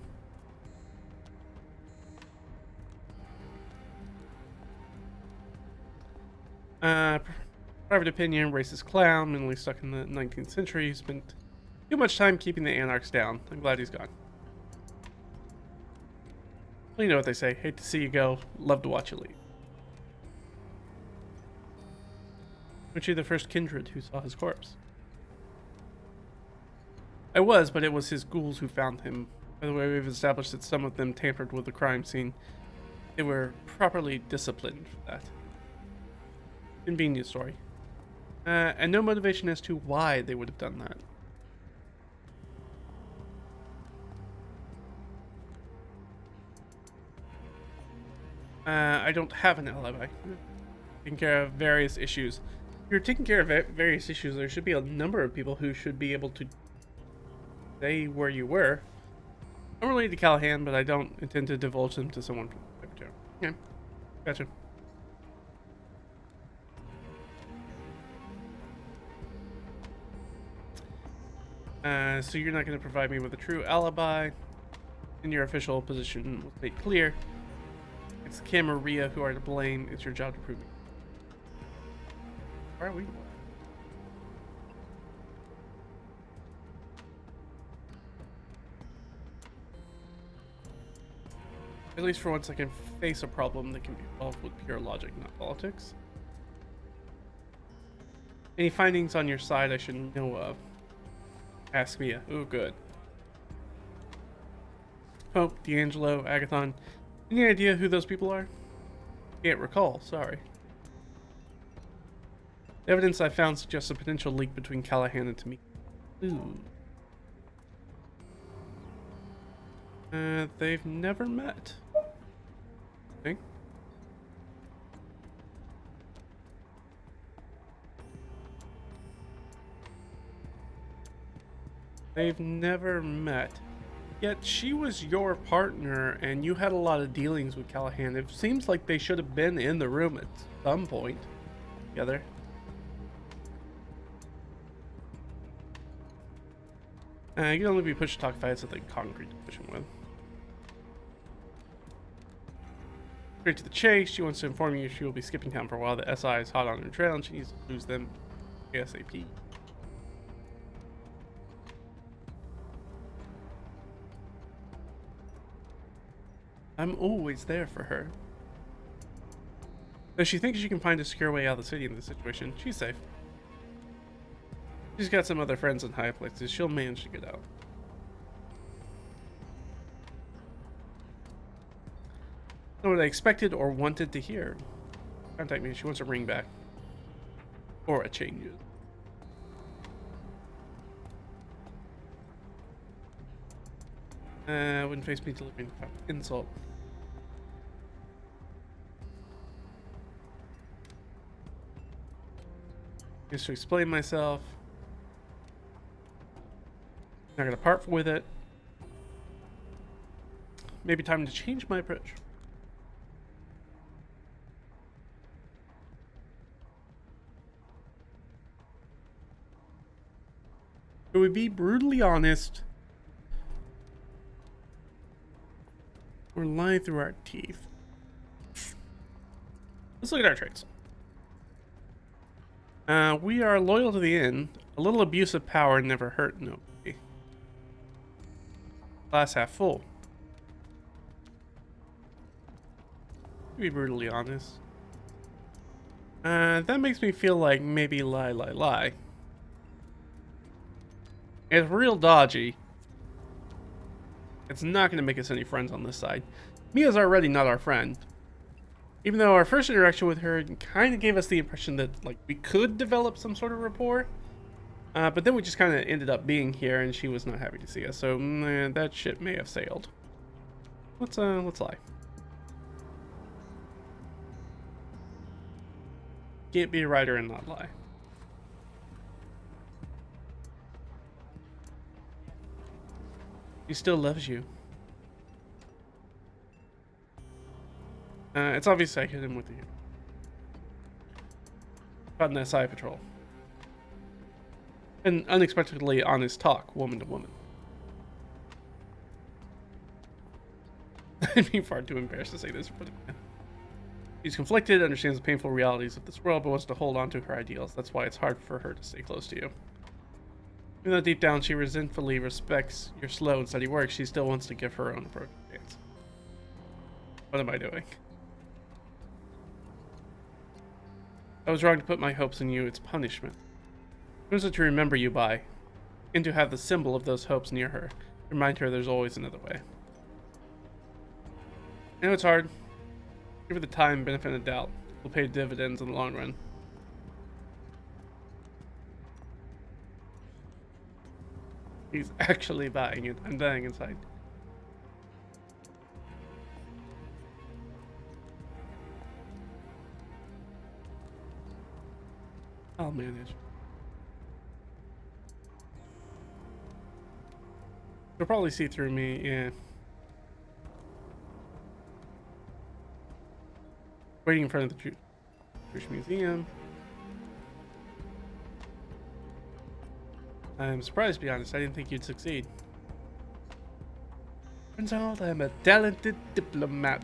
Private opinion, racist clown, mentally stuck in the 19th century. He spent too much time keeping the anarchs down. I'm glad he's gone. Well, you know what they say. Hate to see you go. Love to watch you leave. Weren't you the first kindred who saw his corpse? I was, but it was his ghouls who found him. By the way, we've established that some of them tampered with the crime scene. They were properly disciplined for that. Convenient story. And no motivation as to why they would have done that. I don't have an alibi. Taking care of various issues. If you're taking care of various issues, there should be a number of people who should be able to say where you were. I'm related to Callahan, but I don't intend to divulge them to someone from the Secretary. Yeah, gotcha. So you're not going to provide me with a true alibi. In your official position was made clear. It's the Camarilla who are to blame. It's your job to prove it. Why are we? At least for once I can face a problem that can be solved with pure logic, not politics. Any findings on your side I should know of? Ask Mia. Oh, good. Pope, D'Angelo, Agathon. Any idea who those people are? Can't recall, sorry. The evidence I found suggests a potential link between Callahan and Tamika. Ooh. They've never met. Okay. They've never met. Yet she was your partner and you had a lot of dealings with Callahan. It seems like they should have been in the room at some point together. You can only be pushed to talk fights with the concrete to push him with. Straight to the chase, she wants to inform you she will be skipping town for a while. The SI is hot on her trail and she needs to lose them ASAP. I'm always there for her. Though she thinks she can find a secure way out of the city in this situation, she's safe. She's got some other friends in high places. She'll manage to get out. Not what I expected or wanted to hear. Contact me. She wants a ring back. Or a change. Wouldn't face me delivering insult. Just to explain myself. Not gonna part with it. Maybe time to change my approach. Should we be brutally honest or lie through our teeth? Let's look at our traits. We are loyal to the end. A little abuse of power never hurt nobody. Glass half full. To be brutally honest. That makes me feel like maybe lie. It's real dodgy. It's not going to make us any friends on this side. Mia's already not our friend. Even though our first interaction with her kind of gave us the impression that like we could develop some sort of rapport. But then we just kind of ended up being here and she was not happy to see us. So that shit may have sailed. Let's lie. Can't be a writer and not lie. He still loves you. It's obvious I hit him with you. About an SI patrol. And unexpectedly honest talk, woman to woman. I'd be far too embarrassed to say this in front of him. She's conflicted, understands the painful realities of this world, but wants to hold on to her ideals. That's why it's hard for her to stay close to you. Even though deep down she resentfully respects your slow and steady work, she still wants to give her own approach a chance. What am I doing? I was wrong to put my hopes in you. It's punishment. Who's it to remember you by? And to have the symbol of those hopes near her. Remind her there's always another way. I know it's hard. Give her the time, benefit of the doubt. We'll pay dividends in the long run. He's actually buying it. I'm dying inside. I'll manage. You'll probably see through me, yeah. Waiting in front of the Jewish Museum. I'm surprised, to be honest. I didn't think you'd succeed. Turns out I'm a talented diplomat,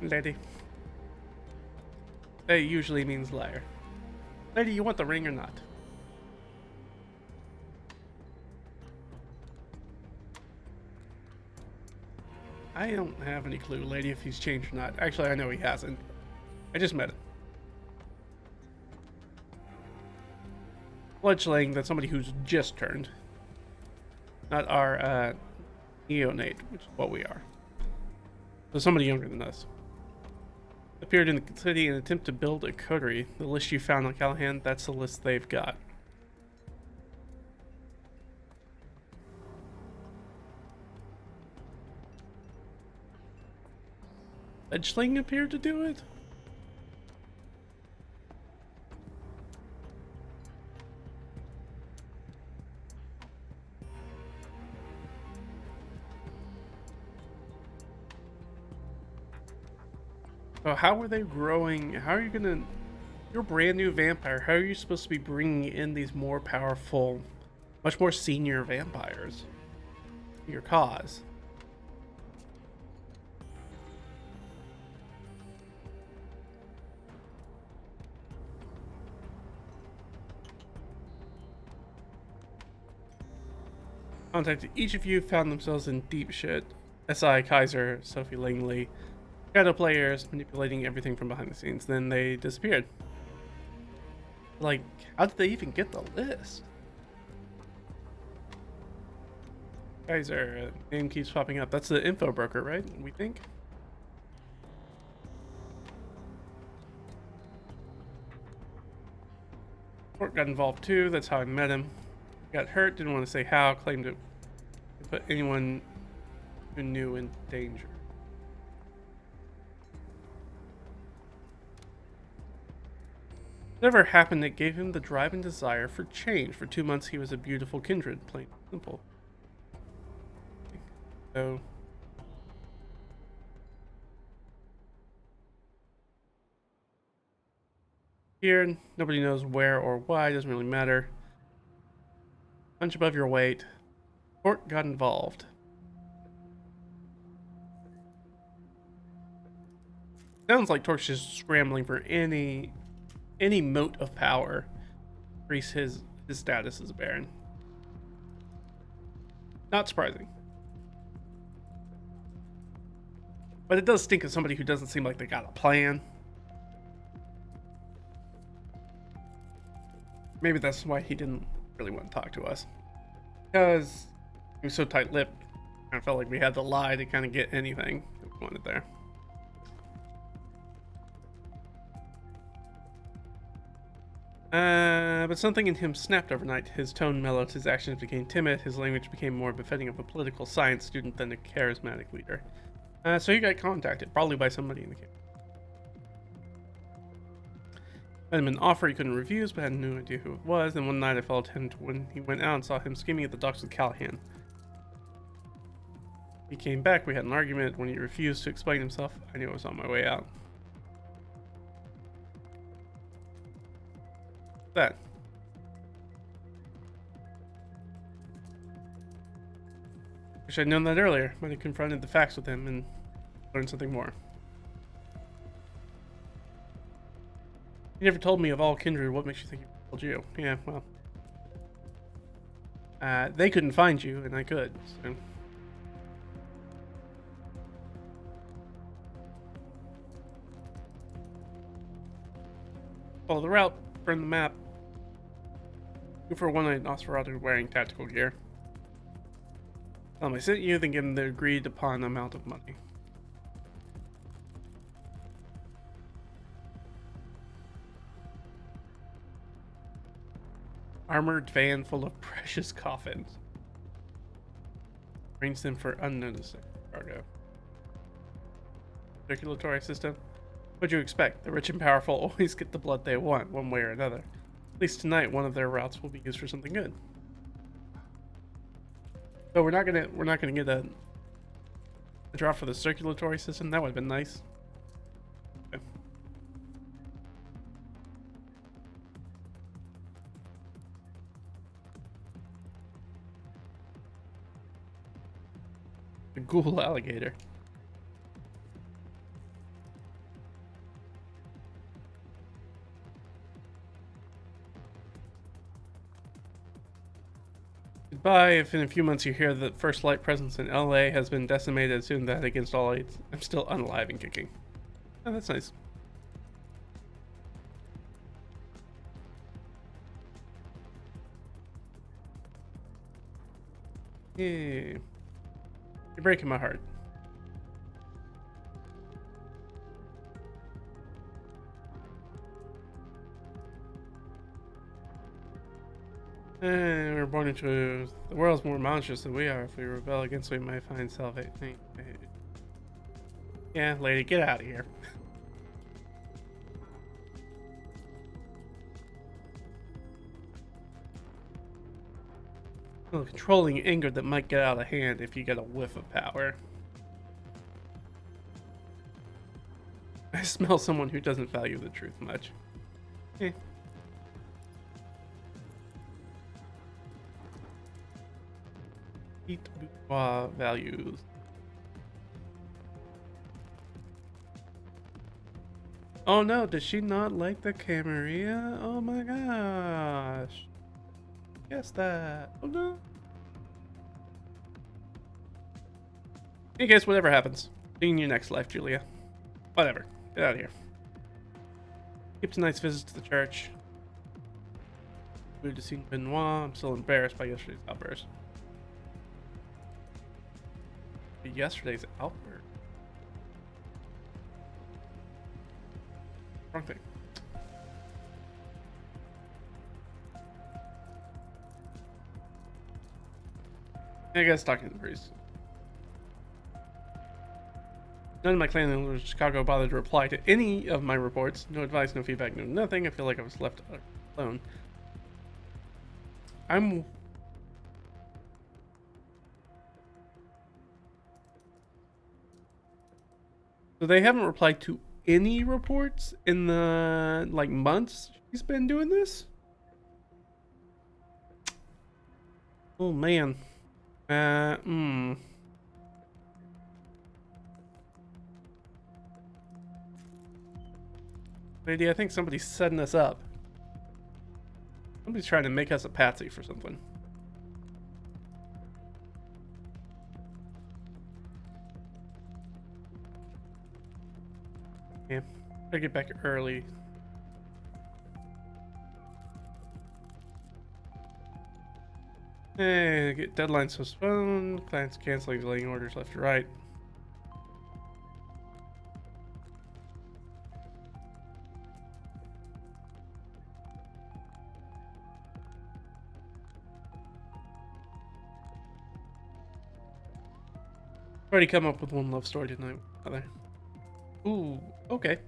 lady. That usually means liar. Lady, you want the ring or not? I don't have any clue, lady, if he's changed or not. Actually, I know he hasn't. I just met him. Fledgling, that's somebody who's just turned. Not our neonate, which is what we are. So somebody younger than us. appeared in the city in an attempt to build a coterie. The list you found on Callahan, that's the list they've got. Edgeling appeared to do it? So how are they growing? How are you gonna... You're a brand new vampire. How are you supposed to be bringing in these more powerful, much more senior vampires to your cause? Contacted each of you, found themselves in deep shit. SI, Kaiser, Sophie Langley, shadow players manipulating everything from behind the scenes. Then they disappeared. Like, how did they even get the list? Kaiser, name keeps popping up. That's the info broker, right? We think? Fort got involved too. That's how I met him. Got hurt, didn't want to say how, claimed it put anyone who knew in danger. Whatever happened, it gave him the drive and desire for change. For 2 months, he was a beautiful kindred, plain and simple. So, here, nobody knows where or why, doesn't really matter. Punch above your weight. Court got involved. Sounds like Torch is scrambling for any mote of power to increase his status as a Baron. Not surprising. But it does stink of somebody who doesn't seem like they got a plan. Maybe that's why he didn't really want to talk to us. Because he was so tight-lipped. I felt like we had to lie to kind of get anything that we wanted there. But something in him snapped overnight. His tone mellowed, his actions became timid, his language became more befitting of a political science student than a charismatic leader. So he got contacted, probably by somebody in the camp. Had him an offer he couldn't refuse, but had no idea who it was. And one night I followed him to when he went out and saw him scheming at the docks with Callahan. He came back, we had an argument. When he refused to explain himself, I knew I was on my way out. That. Wish I'd known that earlier. Might have confronted the facts with him and learned something more. He never told me of all kindred. What makes you think he told you? Yeah, well. They couldn't find you, and I could, so. Follow the route, burn the map. Go for a one-night Nosferatu wearing tactical gear. Tell him I sent you, then give him the agreed upon amount of money. Armored van full of precious coffins. Arrange them for unnoticed cargo. Circulatory system. What'd you expect? The rich and powerful always get the blood they want, one way or another. At least tonight, one of their routes will be used for something good. So we're not gonna get a drop for the circulatory system. That would have been nice. Okay. The ghoul alligator. Goodbye. If in a few months you hear that First Light presence in LA has been decimated, assume that against all odds, I'm still unalive and kicking. Oh, that's nice. Yeah. You're breaking my heart. We were born into the world's more monstrous than we are. If we rebel against it, we might find salvation. Yeah, lady, get out of here. Well, controlling anger that might get out of hand if you get a whiff of power. I smell someone who doesn't value the truth much. Eh. Eat bourgeois values. Oh no, does she not like the Camarilla? Oh my gosh. Guess that. Oh no. I guess whatever happens. See you in your next life, Julia. Whatever. Get out of here. Keep tonight's visit to the church. We've seen Benoit. I'm still embarrassed by yesterday's outburst. Yesterday's outburst? Wrong thing. I guess talking to the priest. None of my clan in Chicago bothered to reply to any of my reports. No advice, no feedback, no nothing. I feel like I was left alone. So they haven't replied to any reports in the, like, months she's been doing this? Oh, man. Lady, I think somebody's setting us up. Somebody's trying to make us a patsy for something. Yeah, gotta get back early. Hey, get deadlines postponed. Clients canceling, delaying orders left to right. Already come up with one love story tonight. Ooh, okay.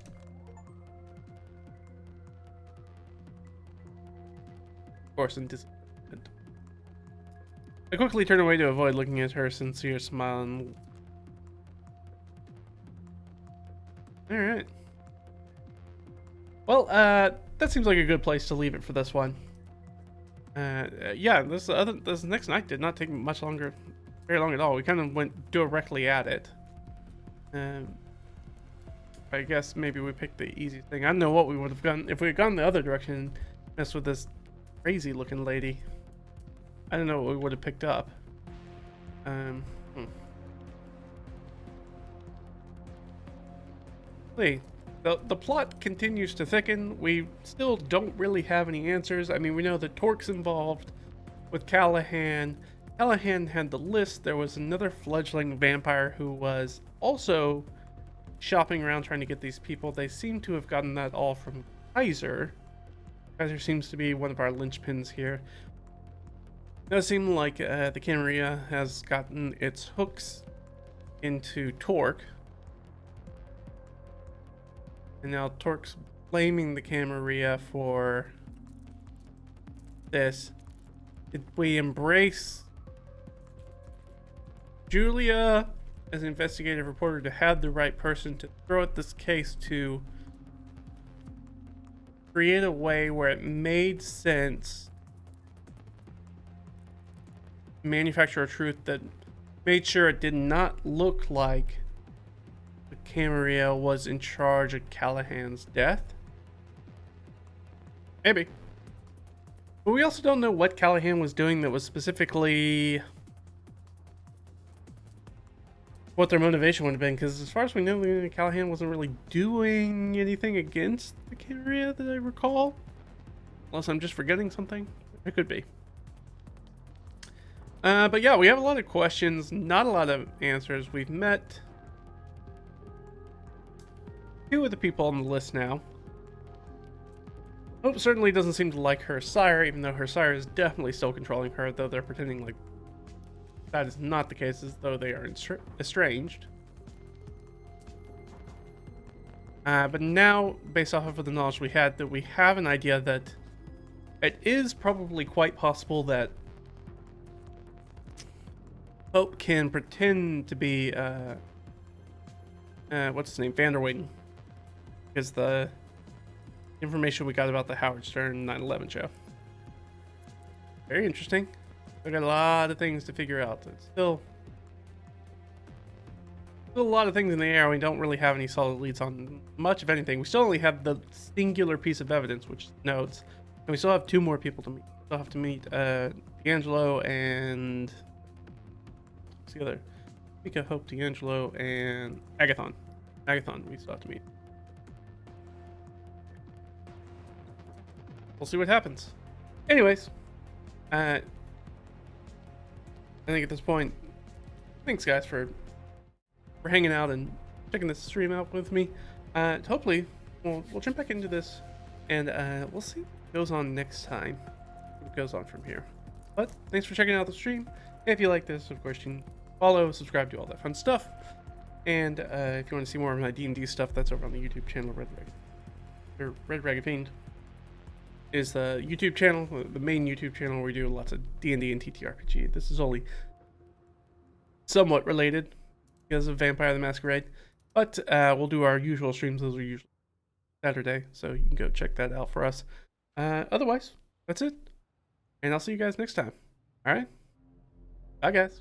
Of course, and disappointment. I quickly turn away to avoid looking at her sincere smile and... Alright. Well, that seems like a good place to leave it for this one. Yeah, this next night did not take much longer, very long at all. We kind of went directly at it. I guess maybe we picked the easy thing. I don't know what we would have done if we had gone the other direction and messed with this crazy looking lady. I don't know what we would have picked up. Hey, the plot continues to thicken. We still don't really have any answers. I mean, we know that Torque's involved with Callahan. Callahan had the list. There was another fledgling vampire who was also shopping around trying to get these people. They seem to have gotten that all from Kaiser. Kaiser seems to be one of our linchpins here. It does seem like the Camarilla has gotten its hooks into Torque. And now Torque's blaming the Camarilla for this. Did we embrace Julia as an investigative reporter to have the right person to throw at this case to create a way where it made sense, manufacture a truth that made sure it did not look like the Camarilla was in charge of Callahan's death? Maybe. But we also don't know what Callahan was doing that was specifically what their motivation would have been, because as far as we know, Callahan wasn't really doing anything against the Camarilla that I recall. Unless I'm just forgetting something. It could be. But yeah, we have a lot of questions, not a lot of answers. We've met two of the people on the list now. Hope certainly doesn't seem to like her sire, even though her sire is definitely still controlling her, though they're pretending like that is not the case, as though they are estranged. But now, based off of the knowledge we had, that we have an idea that it is probably quite possible that Hope can pretend to be, what's his name, Vanderwing, because the information we got about the Howard Stern 9/11 show. Very interesting. We got a lot of things to figure out. It's still a lot of things in the air. We don't really have any solid leads on much of anything. We still only have the singular piece of evidence, which is notes, and we still have 2 more people to meet. We still have to meet D'Angelo and what's the other? Mika, Hope, D'Angelo, and Agathon. Agathon, we still have to meet. We'll see what happens. Anyways, I think at this point, thanks guys for hanging out and checking this stream out with me. Hopefully, we'll jump back into this, and we'll see what goes on next time. What goes on from here. But thanks for checking out the stream. If you like this, of course, you can follow, subscribe, do all that fun stuff. And if you want to see more of my D&D stuff, that's over on the YouTube channel. Red Ragged Fiend is the YouTube channel, the main YouTube channel where we do lots of D&D and TTRPG. This is only somewhat related because of Vampire the Masquerade, but we'll do our usual streams. Those are usually Saturday, so you can go check that out for us. Otherwise, that's it, and I'll see you guys next time. All right, bye guys.